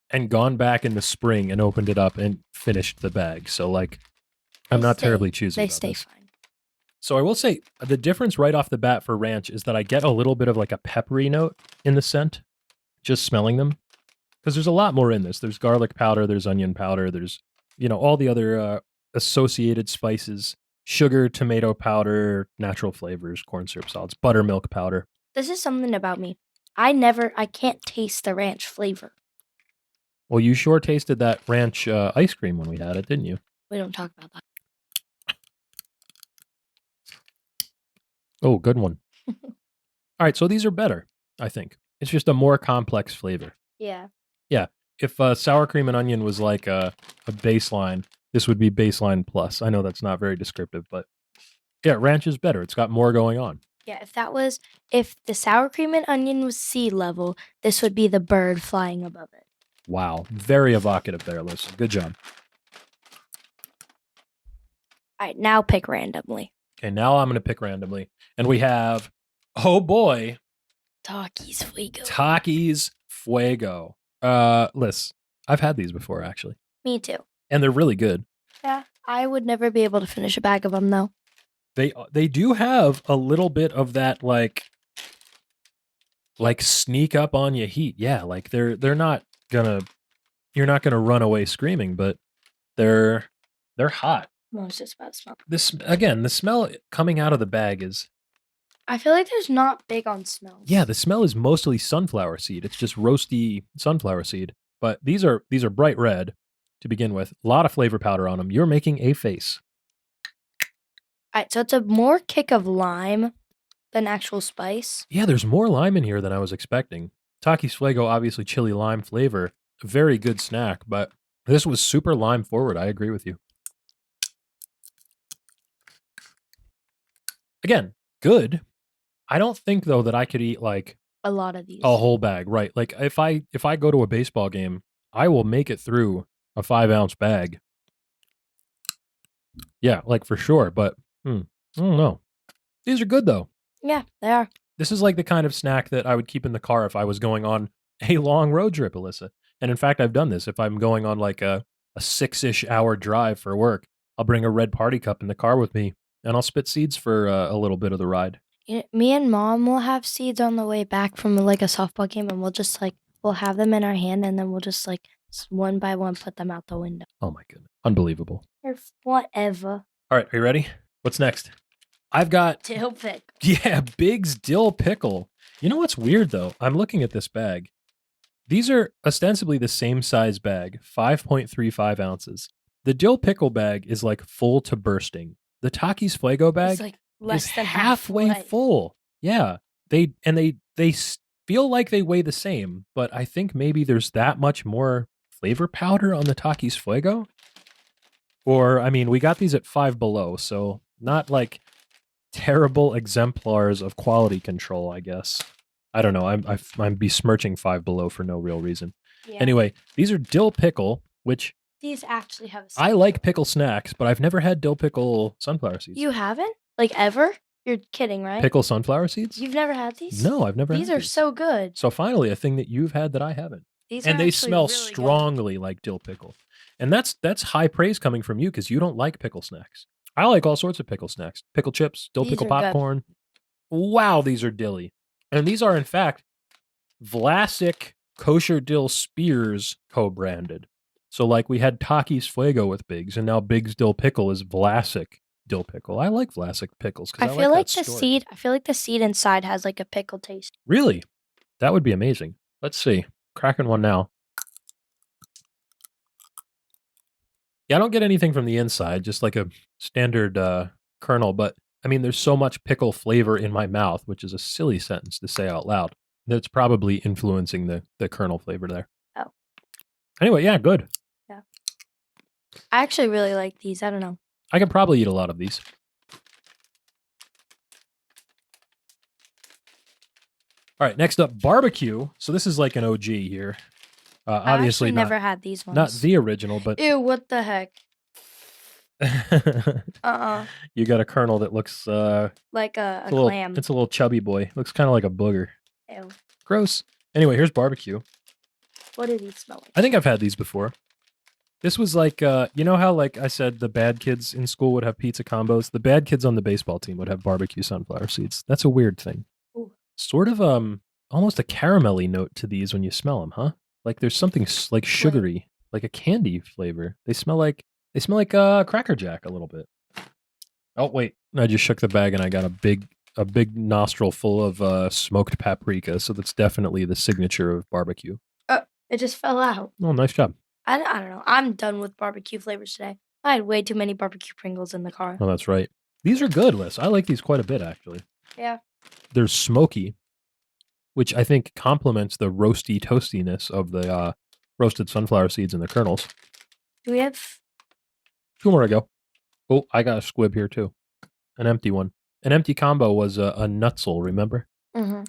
Speaker 1: and gone back in the spring and opened it up and finished the bag. So, like, I'm not terribly choosy.
Speaker 2: They stay fine.
Speaker 1: So I will say the difference right off the bat for ranch is that I get a little bit of like a peppery note in the scent, just smelling them. Because there's a lot more in this. There's garlic powder, there's onion powder, there's, all the other associated spices, sugar, tomato powder, natural flavors, corn syrup solids, buttermilk powder.
Speaker 2: This is something about me. I can't taste the ranch flavor.
Speaker 1: Well, you sure tasted that ranch ice cream when we had it, didn't you?
Speaker 2: We don't talk about that.
Speaker 1: Oh, good one. All right, so these are better, I think. It's just a more complex flavor.
Speaker 2: Yeah.
Speaker 1: Yeah. If sour cream and onion was like a baseline, this would be baseline plus. I know that's not very descriptive, but yeah, ranch is better. It's got more going on.
Speaker 2: Yeah, if the sour cream and onion was sea level, this would be the bird flying above it.
Speaker 1: Wow. Very evocative there, Alyssa. Good job.
Speaker 2: All right, now pick randomly.
Speaker 1: Okay, now I'm going to pick randomly. And we have, oh boy,
Speaker 2: Takis Fuego.
Speaker 1: Takis Fuego. Liz, I've had these before, actually.
Speaker 2: Me too.
Speaker 1: And they're really good.
Speaker 2: Yeah, I would never be able to finish a bag of them, though.
Speaker 1: They do have a little bit of that, like sneak up on you heat. Yeah, like they're not gonna, you're not gonna run away screaming, but they're hot.
Speaker 2: No, it's just about smell.
Speaker 1: This again, the smell coming out of the bag is.
Speaker 2: I feel like there's not big on smells.
Speaker 1: Yeah, the smell is mostly sunflower seed. It's just roasty sunflower seed. But these are bright red to begin with. A lot of flavor powder on them. You're making a face.
Speaker 2: All right, so it's a more kick of lime than actual spice.
Speaker 1: Yeah, there's more lime in here than I was expecting. Takis Fuego, obviously chili lime flavor. A very good snack, but this was super lime forward. I agree with you. Again, good. I don't think though that I could eat like
Speaker 2: a lot of these.
Speaker 1: A whole bag, right? Like if I go to a baseball game, I will make it through a 5-ounce bag. Yeah, like for sure. But I don't know. These are good though.
Speaker 2: Yeah, they are.
Speaker 1: This is like the kind of snack that I would keep in the car if I was going on a long road trip, Alyssa. And in fact, I've done this. If I'm going on like a 6-ish hour drive for work, I'll bring a red party cup in the car with me, and I'll spit seeds for a little bit of the ride.
Speaker 2: Me and Mom will have seeds on the way back from like a softball game, and we'll have them in our hand, and then we'll just like one by one put them out the window.
Speaker 1: Oh my goodness. Unbelievable.
Speaker 2: Or whatever.
Speaker 1: All right, are you ready? What's next? I've got
Speaker 2: dill pickle.
Speaker 1: Yeah, Big's dill pickle. You know what's weird though? I'm looking at this bag. These are ostensibly the same size bag, 5.35 ounces. The dill pickle bag is like full to bursting. The Takis Fuego bag
Speaker 2: is like less than
Speaker 1: halfway full. Yeah. They feel like they weigh the same, but I think maybe there's that much more flavor powder on the Takis Fuego. Or, I mean, we got these at Five Below, so not like terrible exemplars of quality control, I guess. I don't know. I'm besmirching Five Below for no real reason. Yeah. Anyway, these are dill pickle, which
Speaker 2: these actually have.
Speaker 1: I like pickle snacks, but I've never had dill pickle sunflower seeds.
Speaker 2: You haven't? Like ever? You're kidding, right?
Speaker 1: Pickle sunflower seeds?
Speaker 2: You've never had these?
Speaker 1: No, I've never.
Speaker 2: These are so good.
Speaker 1: So finally, a thing that you've had that I haven't.
Speaker 2: These
Speaker 1: and
Speaker 2: are
Speaker 1: they smell
Speaker 2: really
Speaker 1: strongly like dill pickle, and that's high praise coming from you because you don't like pickle snacks. I like all sorts of pickle snacks, pickle chips, dill pickle popcorn. Good. Wow, these are dilly. And these are, in fact, Vlasic kosher dill spears co-branded. So, like, we had Takis Fuego with Big's, and now Big's dill pickle is Vlasic dill pickle. I like Vlasic pickles because I feel like the
Speaker 2: seed. I feel like the seed inside has like a pickle taste.
Speaker 1: Really, that would be amazing. Let's see. Cracking one now. Yeah, I don't get anything from the inside, just like a standard kernel. But I mean, there's so much pickle flavor in my mouth, which is a silly sentence to say out loud. That's probably influencing the kernel flavor there.
Speaker 2: Oh.
Speaker 1: Anyway, yeah, good.
Speaker 2: Yeah. I actually really like these. I don't know.
Speaker 1: I could probably eat a lot of these. All right, next up, barbecue. So this is like an OG here. Obviously,
Speaker 2: I never had these ones.
Speaker 1: Not the original, but
Speaker 2: ew! What the heck?
Speaker 1: You got a kernel that looks
Speaker 2: like a clam.
Speaker 1: It's a little chubby boy. Looks kind of like a booger.
Speaker 2: Ew.
Speaker 1: Gross. Anyway, here's barbecue.
Speaker 2: What do these smell like?
Speaker 1: I think I've had these before. This was like, you know how, like I said, the bad kids in school would have pizza combos? The bad kids on the baseball team would have barbecue sunflower seeds. That's a weird thing.
Speaker 2: Ooh.
Speaker 1: Sort of almost a caramelly note to these when you smell them, huh? Like there's something like sugary, like a candy flavor. They smell like Cracker Jack a little bit. Oh, wait. I just shook the bag and I got a big a big nostril full of smoked paprika, so that's definitely the signature of barbecue.
Speaker 2: It just fell out.
Speaker 1: Oh, nice job.
Speaker 2: I don't know. I'm done with barbecue flavors today. I had way too many barbecue Pringles in the car.
Speaker 1: Oh, that's right. These are good, Liz. I like these quite a bit, actually.
Speaker 2: Yeah.
Speaker 1: They're smoky, which I think complements the roasty toastiness of the roasted sunflower seeds and the kernels.
Speaker 2: Do we have
Speaker 1: 2 more to go. Oh, I got a squib here too. An empty one. An empty combo was a nutzel, remember?
Speaker 2: Mm-hmm.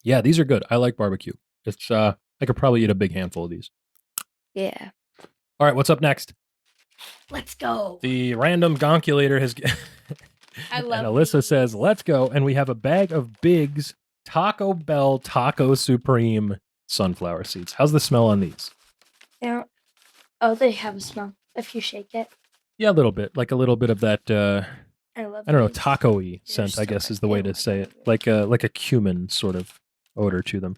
Speaker 1: Yeah, these are good. I like barbecue. It's I could probably eat a big handful of these.
Speaker 2: Yeah.
Speaker 1: All right, what's up next?
Speaker 2: Let's go.
Speaker 1: The random gonculator has
Speaker 2: I love
Speaker 1: and Alyssa
Speaker 2: these.
Speaker 1: says, let's go. And we have a bag of Big's Taco Bell Taco Supreme sunflower seeds. How's the smell on these?
Speaker 2: Yeah. Oh, they have a smell if you shake it.
Speaker 1: Yeah, a little bit. Like a little bit of that
Speaker 2: I love
Speaker 1: I don't know,
Speaker 2: these.
Speaker 1: taco-y
Speaker 2: They're
Speaker 1: scent, I
Speaker 2: so
Speaker 1: guess
Speaker 2: good.
Speaker 1: is the way
Speaker 2: Yeah,
Speaker 1: to say it.
Speaker 2: they're
Speaker 1: Like a cumin sort of odor to them.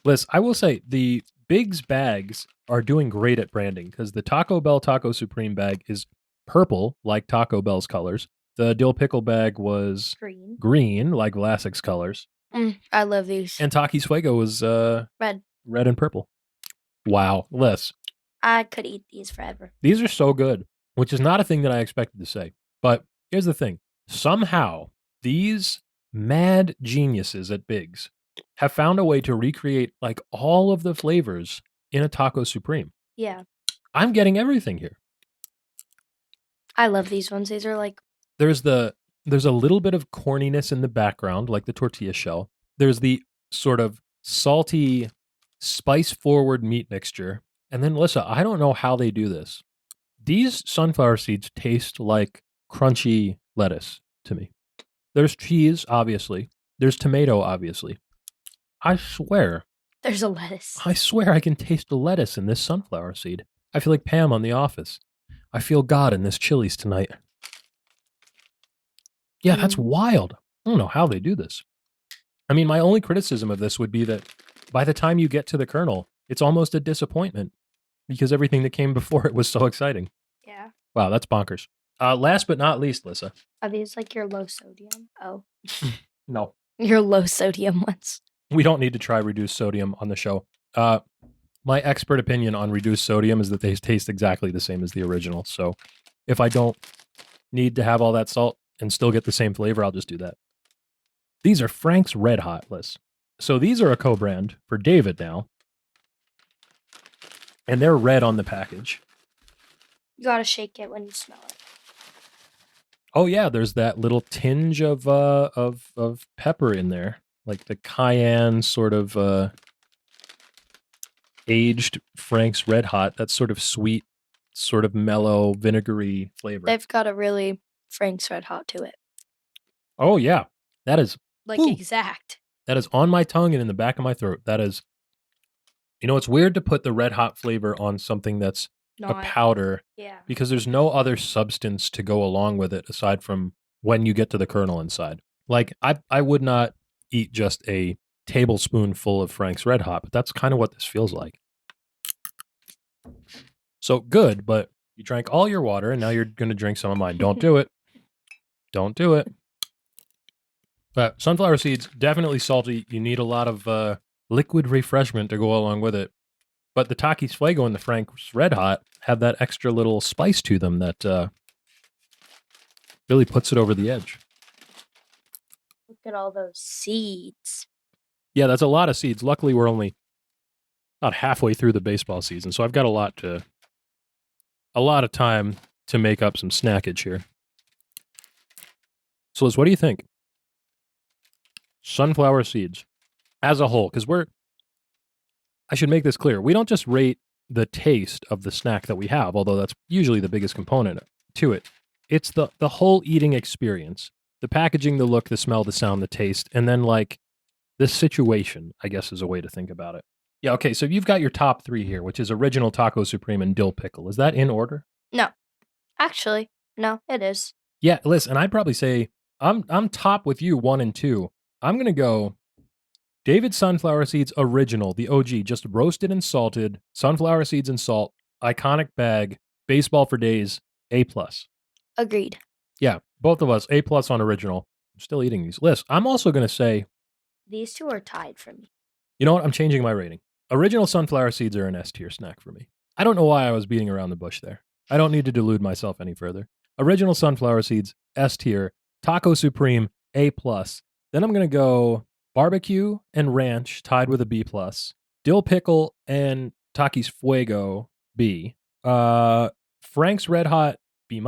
Speaker 1: Liz, I will say the Big's bags are doing great at branding because the Taco Bell Taco Supreme bag is purple, like Taco Bell's colors. The dill pickle bag was
Speaker 2: green.
Speaker 1: green, like Vlasic's colors.
Speaker 2: I love these.
Speaker 1: And Takis Fuego was
Speaker 2: Red.
Speaker 1: red and purple. Wow, Liz.
Speaker 2: I could eat these forever.
Speaker 1: These are so good, which is not a thing that I expected to say. But here's the thing. Somehow, these mad geniuses at Big's have found a way to recreate like all of the flavors in a Taco Supreme.
Speaker 2: Yeah.
Speaker 1: I'm getting everything here.
Speaker 2: I love these ones. These are like
Speaker 1: There's a little bit of corniness in the background, like the tortilla shell. There's the sort of salty, spice-forward meat mixture. And then, Alyssa, I don't know how they do this. These sunflower seeds taste like crunchy lettuce to me. There's cheese, obviously. There's tomato, obviously. I swear
Speaker 2: there's a lettuce.
Speaker 1: I can taste the lettuce in this sunflower seed. I feel like Pam on The Office. I feel God in this Chili's tonight. Yeah, that's wild. I don't know how they do this. I mean, my only criticism of this would be that by the time you get to the kernel, it's almost a disappointment because everything that came before it was so exciting.
Speaker 2: Yeah.
Speaker 1: Wow, that's bonkers. Last but not least, Lissa.
Speaker 2: Are these like your low sodium? Oh.
Speaker 1: No.
Speaker 2: Your low sodium ones.
Speaker 1: We don't need to try reduced sodium on the show. My expert opinion on reduced sodium is that they taste exactly the same as the original. So if I don't need to have all that salt and still get the same flavor, I'll just do that. These are Frank's Red Hot, Liz. So these are a co-brand for David now. And they're red on the package.
Speaker 2: You gotta shake it when you smell it.
Speaker 1: Oh yeah, there's that little tinge of pepper in there. Like the cayenne sort of aged Frank's Red Hot. That's sort of sweet, sort of mellow, vinegary flavor.
Speaker 2: They've got a really Frank's Red Hot to it.
Speaker 1: Oh yeah. That is
Speaker 2: like exact.
Speaker 1: That is on my tongue and in the back of my throat. That is, you know, it's weird to put the Red Hot flavor on something that's a powder.
Speaker 2: Yeah.
Speaker 1: Because there's no other substance to go along with it aside from when you get to the kernel inside. Like I would not eat just a tablespoonful of Frank's Red Hot, but that's kind of what this feels like. So good, but you drank all your water and now you're going to drink some of mine. Don't do it. Don't do it. But sunflower seeds, definitely salty. You need a lot of liquid refreshment to go along with it. But the Takis Fuego and the Frank's Red Hot have that extra little spice to them that really puts it over the edge.
Speaker 2: Look at all those seeds.
Speaker 1: Yeah, that's a lot of seeds. Luckily, we're only about halfway through the baseball season, so I've got a lot of time to make up some snackage here. So, Liz, what do you think? Sunflower seeds as a whole, because I should make this clear. We don't just rate the taste of the snack that we have, although that's usually the biggest component to it. It's the whole eating experience, the packaging, the look, the smell, the sound, the taste, and then like the situation, I guess is a way to think about it. Yeah, okay, so you've got your top 3 here, which is original Taco Supreme and dill pickle. Is that in order?
Speaker 2: No. Actually, no, it is.
Speaker 1: Yeah, listen, I'd probably say I'm top with you 1 and 2. I'm going to go David Sunflower Seeds Original, the OG, just roasted and salted, sunflower seeds and salt, iconic bag, baseball for days, A+.
Speaker 2: Agreed.
Speaker 1: Yeah, Both of us, A+ on original. I'm still eating these. Liz, I'm also going to say,
Speaker 2: These two are tied for me.
Speaker 1: you know what? I'm changing my rating. Original sunflower seeds are an S tier snack for me. I don't know why I was beating around the bush there. I don't need to delude myself any further. Original sunflower seeds, S tier. Taco Supreme, A+. Then I'm going to go barbecue and ranch tied with a B+. Dill pickle and Takis Fuego, B. Frank's Red Hot, B-.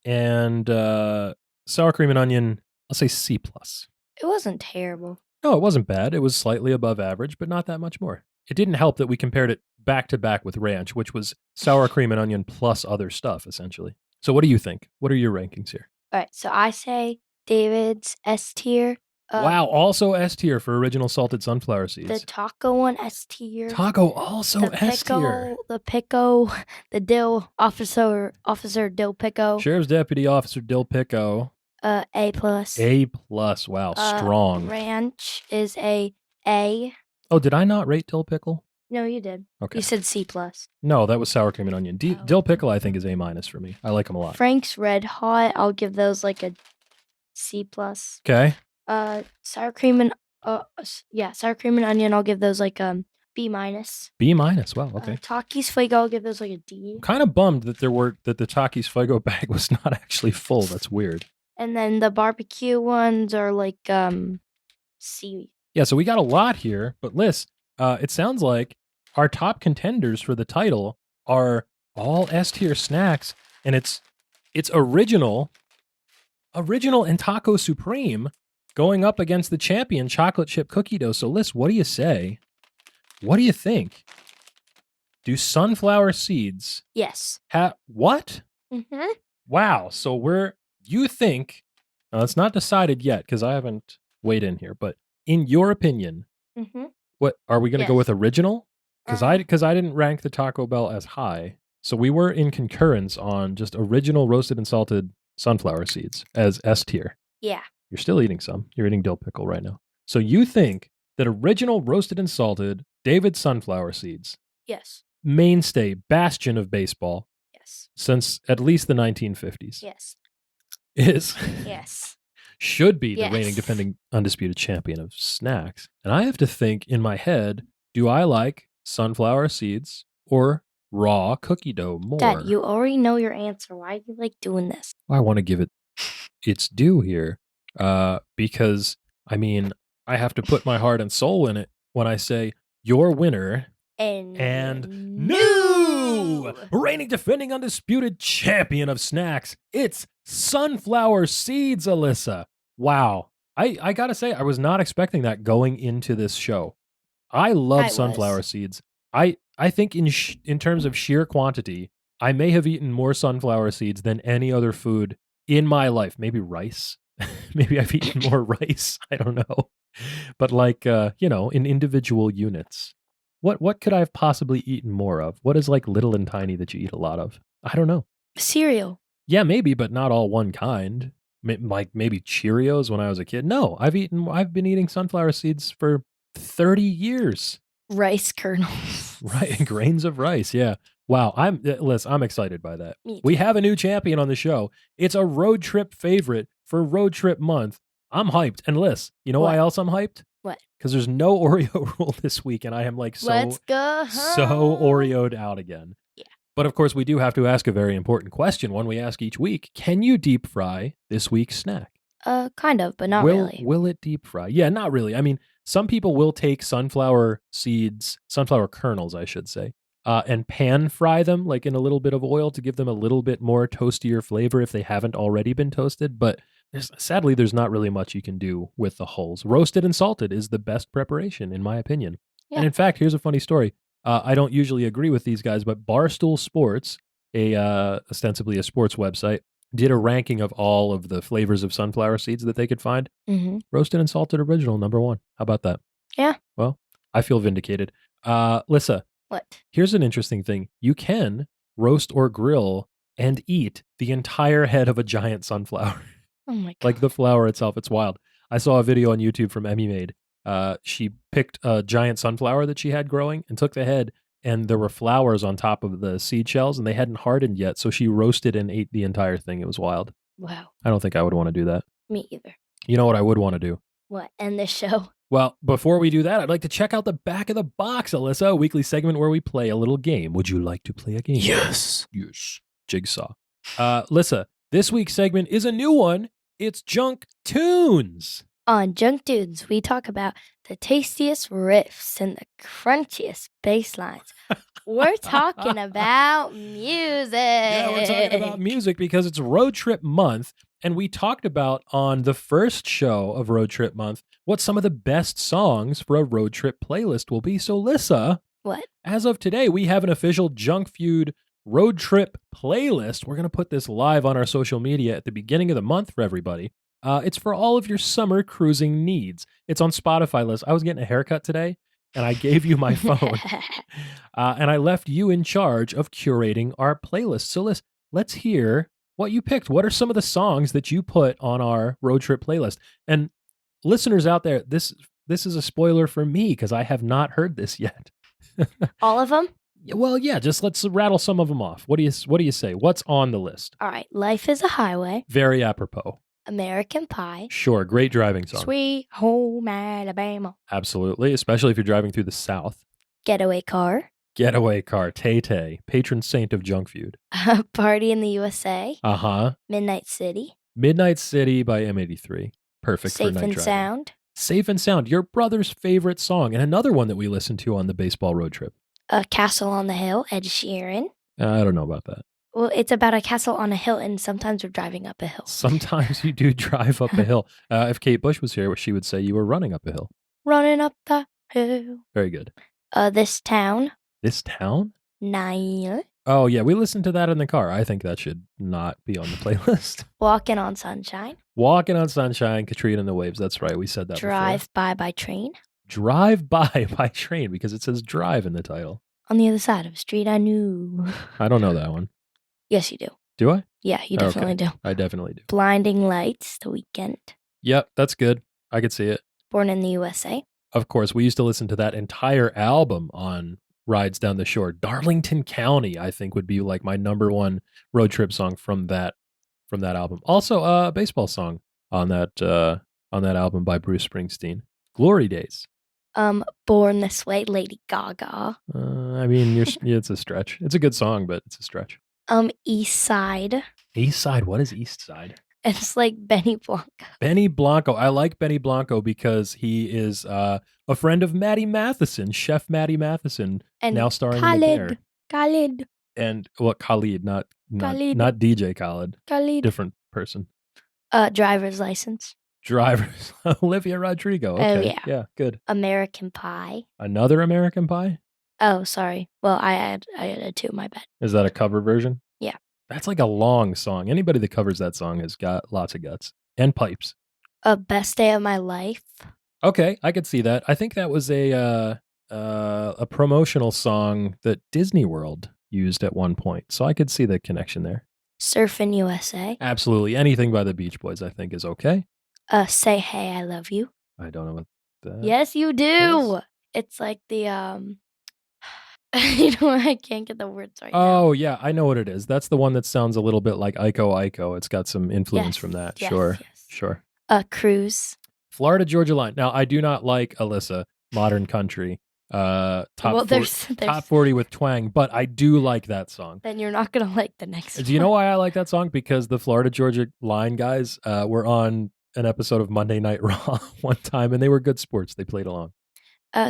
Speaker 1: And sour cream and onion, I'll say C+.
Speaker 2: It wasn't terrible.
Speaker 1: No, it wasn't bad. It was slightly above average, but not that much more. It didn't help that we compared it back to back with ranch, which was sour cream and onion plus other stuff, essentially. So what do you think? What are your rankings here?
Speaker 2: All right, so I say David's S tier.
Speaker 1: Wow, also S tier for original salted sunflower seeds.
Speaker 2: The taco one, S tier.
Speaker 1: Taco also S tier.
Speaker 2: The pico, the dill officer dill pico.
Speaker 1: Sheriff's Deputy Officer Dill Pico.
Speaker 2: A+.
Speaker 1: A+. Wow, strong.
Speaker 2: Ranch is A.
Speaker 1: Oh, did I not rate Dill Pickle?
Speaker 2: No, you did.
Speaker 1: Okay.
Speaker 2: You said C+.
Speaker 1: No, that was sour cream and onion. Dill Pickle, I think, is A- for me. I like them a lot.
Speaker 2: Frank's Red Hot, I'll give those like a C+.
Speaker 1: Okay.
Speaker 2: Sour cream and onion, I'll give those like B-.
Speaker 1: B-. Wow. Okay.
Speaker 2: Takis Fuego, I'll give those like a D.
Speaker 1: I'm kind of bummed that the Takis Fuego bag was not actually full. That's weird.
Speaker 2: And then the barbecue ones are like C.
Speaker 1: Yeah, so we got a lot here, but Liz, it sounds like our top contenders for the title are all S tier snacks, and it's original and Taco Supreme going up against the champion chocolate chip cookie dough. So Liz, what do you say? What do you think? Do sunflower seeds
Speaker 2: Yes.
Speaker 1: have what?
Speaker 2: Mm-hmm.
Speaker 1: Wow. So you think, now it's not decided yet because I haven't weighed in here, but in your opinion, what are we going to go with original? Because I didn't rank the Taco Bell as high. So we were in concurrence on just original roasted and salted sunflower seeds as S tier.
Speaker 2: Yeah.
Speaker 1: You're still eating some. You're eating dill pickle right now. So you think that original roasted and salted David sunflower seeds,
Speaker 2: Yes.
Speaker 1: mainstay, bastion of baseball,
Speaker 2: Yes.
Speaker 1: since at least the 1950s,
Speaker 2: Yes.
Speaker 1: is
Speaker 2: Yes.
Speaker 1: should be the
Speaker 2: Yes.
Speaker 1: reigning defending undisputed champion of snacks. And I have to think in my head, do I like sunflower seeds or raw cookie dough more?
Speaker 2: Dad, you already know your answer. Why are you like doing this?
Speaker 1: I want to give it its due here, because I mean, I have to put my heart and soul in it when I say your winner and new reigning defending undisputed champion of snacks. It's sunflower seeds, Alyssa. Wow. I gotta say, I was not expecting that going into this show. I love sunflower seeds. I think in terms of sheer quantity, I may have eaten more sunflower seeds than any other food in my life. Maybe rice. Maybe I've eaten more rice. I don't know. But like, in individual units. What could I have possibly eaten more of? What is like little and tiny that you eat a lot of? I don't know.
Speaker 2: Cereal.
Speaker 1: Yeah, maybe, but not all one kind. Like maybe Cheerios when I was a kid. No, I've been eating sunflower seeds for 30 years.
Speaker 2: Rice kernels.
Speaker 1: Right, grains of rice. Yeah. Wow. I'm excited by that.
Speaker 2: Me too.
Speaker 1: We have a new champion on the show. It's a road trip favorite for Road Trip Month. I'm hyped. And Liz, you know why else I'm hyped?
Speaker 2: What?
Speaker 1: Because there's no Oreo rule this week, and I am like
Speaker 2: Let's go
Speaker 1: so Oreo'd out again.
Speaker 2: Yeah.
Speaker 1: But of course, we do have to ask a very important question, one we ask each week. Can you deep fry this week's snack?
Speaker 2: Kind of, but not really.
Speaker 1: Will it deep fry? Yeah, not really. I mean, some people will take sunflower kernels, I should say, and pan fry them like in a little bit of oil to give them a little bit more toastier flavor if they haven't already been toasted. But sadly, there's not really much you can do with the hulls. Roasted and salted is the best preparation, in my opinion. Yeah. And in fact, here's a funny story. I don't usually agree with these guys, but Barstool Sports, ostensibly a sports website, did a ranking of all of the flavors of sunflower seeds that they could find. Mm-hmm. Roasted and salted original, number 1. How about that?
Speaker 2: Yeah.
Speaker 1: Well, I feel vindicated. Lissa.
Speaker 2: What?
Speaker 1: Here's an interesting thing. You can roast or grill and eat the entire head of a giant sunflower.
Speaker 2: Oh my God.
Speaker 1: Like the flower itself. It's wild. I saw a video on YouTube from Emmy Made. She picked a giant sunflower that she had growing and took the head, and there were flowers on top of the seed shells, and they hadn't hardened yet, so she roasted and ate the entire thing. It was wild.
Speaker 2: Wow.
Speaker 1: I don't think I would want to do that.
Speaker 2: Me either.
Speaker 1: You know what I would want to do?
Speaker 2: What? End the show?
Speaker 1: Well, before we do that, I'd like to check out the back of the box, Alyssa, a weekly segment where we play a little game. Would you like to play a game?
Speaker 3: Yes.
Speaker 1: Yes. Jigsaw. Alyssa, this week's segment is a new one. It's Junk Tunes.
Speaker 2: On Junk Dudes, we talk about the tastiest riffs and the crunchiest bass lines. We're talking about music.
Speaker 1: Yeah, we're talking about music because it's Road Trip Month, and we talked about on the first show of Road Trip Month what some of the best songs for a road trip playlist will be. So, Alyssa,
Speaker 2: What?
Speaker 1: as of today, we have an official Junk Feud road trip playlist. We're going to put this live on our social media at the beginning of the month for everybody. It's for all of your summer cruising needs. It's on Spotify, Liz. I was getting a haircut today, and I gave you my phone, and I left you in charge of curating our playlist. So, Liz, let's hear what you picked. What are some of the songs that you put on our road trip playlist? And listeners out there, this is a spoiler for me because I have not heard this yet.
Speaker 2: All of them?
Speaker 1: Well, yeah, just let's rattle some of them off. What do you say? What's on the list?
Speaker 2: All right. Life is a Highway.
Speaker 1: Very apropos.
Speaker 2: American Pie.
Speaker 1: Sure, great driving song.
Speaker 2: Sweet Home Alabama.
Speaker 1: Absolutely, especially if you're driving through the South.
Speaker 2: Getaway Car.
Speaker 1: Getaway Car, Tay-Tay, patron saint of Junk Feud.
Speaker 2: Party in the USA.
Speaker 1: Uh-huh.
Speaker 2: Midnight City.
Speaker 1: Midnight City by M83. Perfect for
Speaker 2: Safe
Speaker 1: night
Speaker 2: and
Speaker 1: driving.
Speaker 2: Sound.
Speaker 1: Safe and Sound, your brother's favorite song, and another one that we listened to on the baseball road trip.
Speaker 2: Castle on the Hill. Ed Sheeran.
Speaker 1: I don't know about that.
Speaker 2: Well, it's about a castle on a hill, and sometimes we're driving up a hill.
Speaker 1: Sometimes you do drive up a hill. If Kate Bush was here, she would say you were running up a hill.
Speaker 2: Running up the hill.
Speaker 1: Very good.
Speaker 2: This Town.
Speaker 1: This Town?
Speaker 2: Nile.
Speaker 1: Oh, yeah, we listened to that in the car. I think that should not be on the playlist.
Speaker 2: Walking on Sunshine.
Speaker 1: Walking on Sunshine, Katrina and the Waves. That's right. We said that
Speaker 2: Drive
Speaker 1: before.
Speaker 2: by train.
Speaker 1: Drive by train because it says drive in the title.
Speaker 2: On the other side of the street, I knew.
Speaker 1: I don't know that one.
Speaker 2: Yes, you do.
Speaker 1: Do I?
Speaker 2: Yeah, you definitely do.
Speaker 1: I definitely do.
Speaker 2: Blinding Lights, The Weeknd.
Speaker 1: Yep, that's good. I could see it.
Speaker 2: Born in the USA.
Speaker 1: Of course, we used to listen to that entire album on Rides Down the Shore. Darlington County, I think, would be like my number one road trip song from that album. Also, a baseball song on that album by Bruce Springsteen. Glory Days.
Speaker 2: Born This Way, Lady Gaga.
Speaker 1: I mean, it's a stretch. It's a good song, but it's a stretch.
Speaker 2: East Side.
Speaker 1: East Side? What is East Side?
Speaker 2: It's like Benny Blanco.
Speaker 1: Benny Blanco. I like Benny Blanco because he is a friend of Maddie Matheson, Chef Maddie Matheson,
Speaker 2: And
Speaker 1: now starring in The Bear.
Speaker 2: Khalid.
Speaker 1: And Khalid, not
Speaker 2: Khalid.
Speaker 1: not DJ Khalid,
Speaker 2: Khalid.
Speaker 1: different person.
Speaker 2: Driver's License.
Speaker 1: Drivers, Olivia Rodrigo. Okay,
Speaker 2: yeah.
Speaker 1: Good.
Speaker 2: American Pie.
Speaker 1: Another American Pie?
Speaker 2: Oh, sorry. Well, I added two, my bad.
Speaker 1: Is that a cover version?
Speaker 2: Yeah.
Speaker 1: That's like a long song. Anybody that covers that song has got lots of guts and pipes.
Speaker 2: Best Day of My Life.
Speaker 1: Okay, I could see that. I think that was a promotional song that Disney World used at one point. So I could see the connection there.
Speaker 2: Surfing USA.
Speaker 1: Absolutely. Anything by the Beach Boys, I think, is okay.
Speaker 2: Say Hey, I Love You.
Speaker 1: I don't know what that
Speaker 2: Yes, you do.
Speaker 1: is.
Speaker 2: It's like the I can't get the words right now.
Speaker 1: Oh, yeah, I know what it is. That's the one that sounds a little bit like Iko Iko. It's got some influence from that.
Speaker 2: Yes,
Speaker 1: Sure.
Speaker 2: yes.
Speaker 1: Sure.
Speaker 2: Cruise.
Speaker 1: Florida Georgia Line. Now, I do not like Alyssa, modern country, top 40 with twang, but I do like that song.
Speaker 2: Then you're not going to like the next one.
Speaker 1: Do you know why I like that song? Because the Florida Georgia Line guys were on an episode of Monday Night Raw one time, and they were good sports. They played along.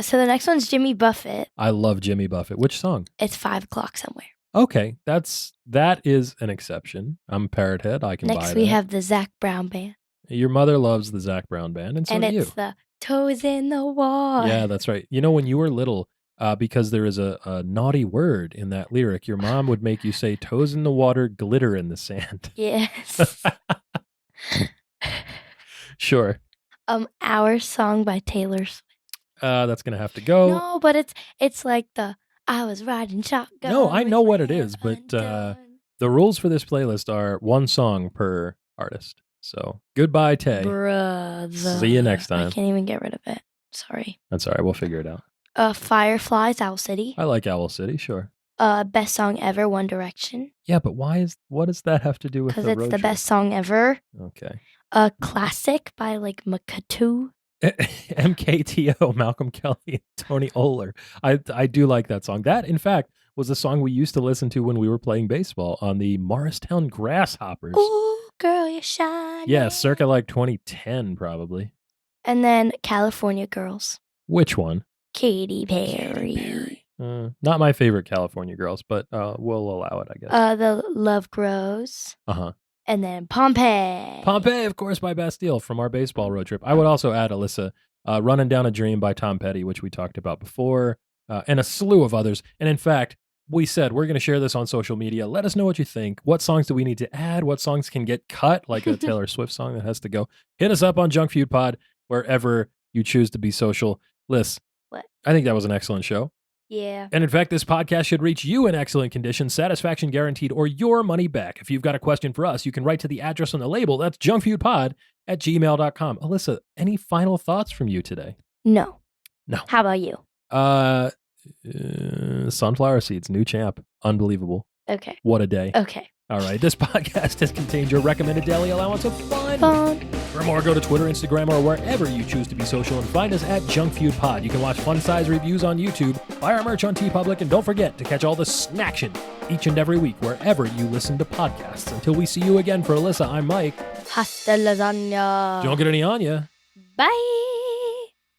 Speaker 2: So the next one's Jimmy Buffett.
Speaker 1: I love Jimmy Buffett. Which song?
Speaker 2: It's 5 o'clock somewhere.
Speaker 1: Okay, that is an exception. I'm a parrot head. I can buy that.
Speaker 2: Next we have the Zac Brown Band.
Speaker 1: Your mother loves the Zac Brown Band, and so do you.
Speaker 2: And it's the Toes in the Water.
Speaker 1: Yeah, that's right. You know, when you were little, because there is a naughty word in that lyric, your mom would make you say, toes in the water, glitter in the sand.
Speaker 2: Yes.
Speaker 1: Sure.
Speaker 2: Our Song by Taylor Swift.
Speaker 1: That's going to have to go.
Speaker 2: No, but it's like the I was riding shotgun.
Speaker 1: No, I know
Speaker 2: with
Speaker 1: what
Speaker 2: my
Speaker 1: it is,
Speaker 2: hair
Speaker 1: but
Speaker 2: undone.
Speaker 1: the rules for this playlist are one song per artist. So goodbye, Tay.
Speaker 2: Brother.
Speaker 1: See you next time.
Speaker 2: I can't even get rid of it. Sorry.
Speaker 1: That's all right. We'll figure it out.
Speaker 2: Fireflies, Owl City.
Speaker 1: I like Owl City, sure.
Speaker 2: Best song ever, One Direction.
Speaker 1: Yeah, but what does that have to do with
Speaker 2: Because
Speaker 1: the
Speaker 2: it's
Speaker 1: road
Speaker 2: the
Speaker 1: trip?
Speaker 2: best song ever.
Speaker 1: Okay.
Speaker 2: Classic by like Makatu.
Speaker 1: MKTO, Malcolm Kelly, and Tony Oler. I do like that song. That, in fact, was the song we used to listen to when we were playing baseball on the Morristown Grasshoppers.
Speaker 2: Ooh, girl, you're shining.
Speaker 1: Yeah, circa like 2010, probably.
Speaker 2: And then California Girls.
Speaker 1: Which one?
Speaker 2: Katy Perry.
Speaker 1: Not my favorite California Girls, but we'll allow it, I guess.
Speaker 2: The Love Grows.
Speaker 1: Uh-huh.
Speaker 2: And then Pompeii.
Speaker 1: Pompeii, of course, by Bastille from our baseball road trip. I would also add, Alyssa, Running Down a Dream by Tom Petty, which we talked about before, and a slew of others. And in fact, we said we're going to share this on social media. Let us know what you think. What songs do we need to add? What songs can get cut, like a Taylor Swift song that has to go? Hit us up on Junk Feud Pod, wherever you choose to be social. Liz,
Speaker 2: what?
Speaker 1: I think that was an excellent show.
Speaker 2: Yeah.
Speaker 1: And in fact, this podcast should reach you in excellent condition, satisfaction guaranteed, or your money back. If you've got a question for us, you can write to the address on the label. That's junkfeudpod@gmail.com. Alyssa, any final thoughts from you today?
Speaker 2: No.
Speaker 1: No.
Speaker 2: How about you?
Speaker 1: Sunflower seeds, new champ. Unbelievable.
Speaker 2: Okay.
Speaker 1: What a day.
Speaker 2: Okay.
Speaker 1: All right. This podcast has contained your recommended daily allowance of fun.
Speaker 2: Fun.
Speaker 1: For more, go to Twitter, Instagram, or wherever you choose to be social and find us at Junk Feud Pod. You can watch fun-size reviews on YouTube, buy our merch on TeePublic, and don't forget to catch all the snaction each and every week wherever you listen to podcasts. Until we see you again, for Alyssa, I'm Mike.
Speaker 2: Hasta lasagna.
Speaker 1: Don't get any on ya.
Speaker 2: Bye.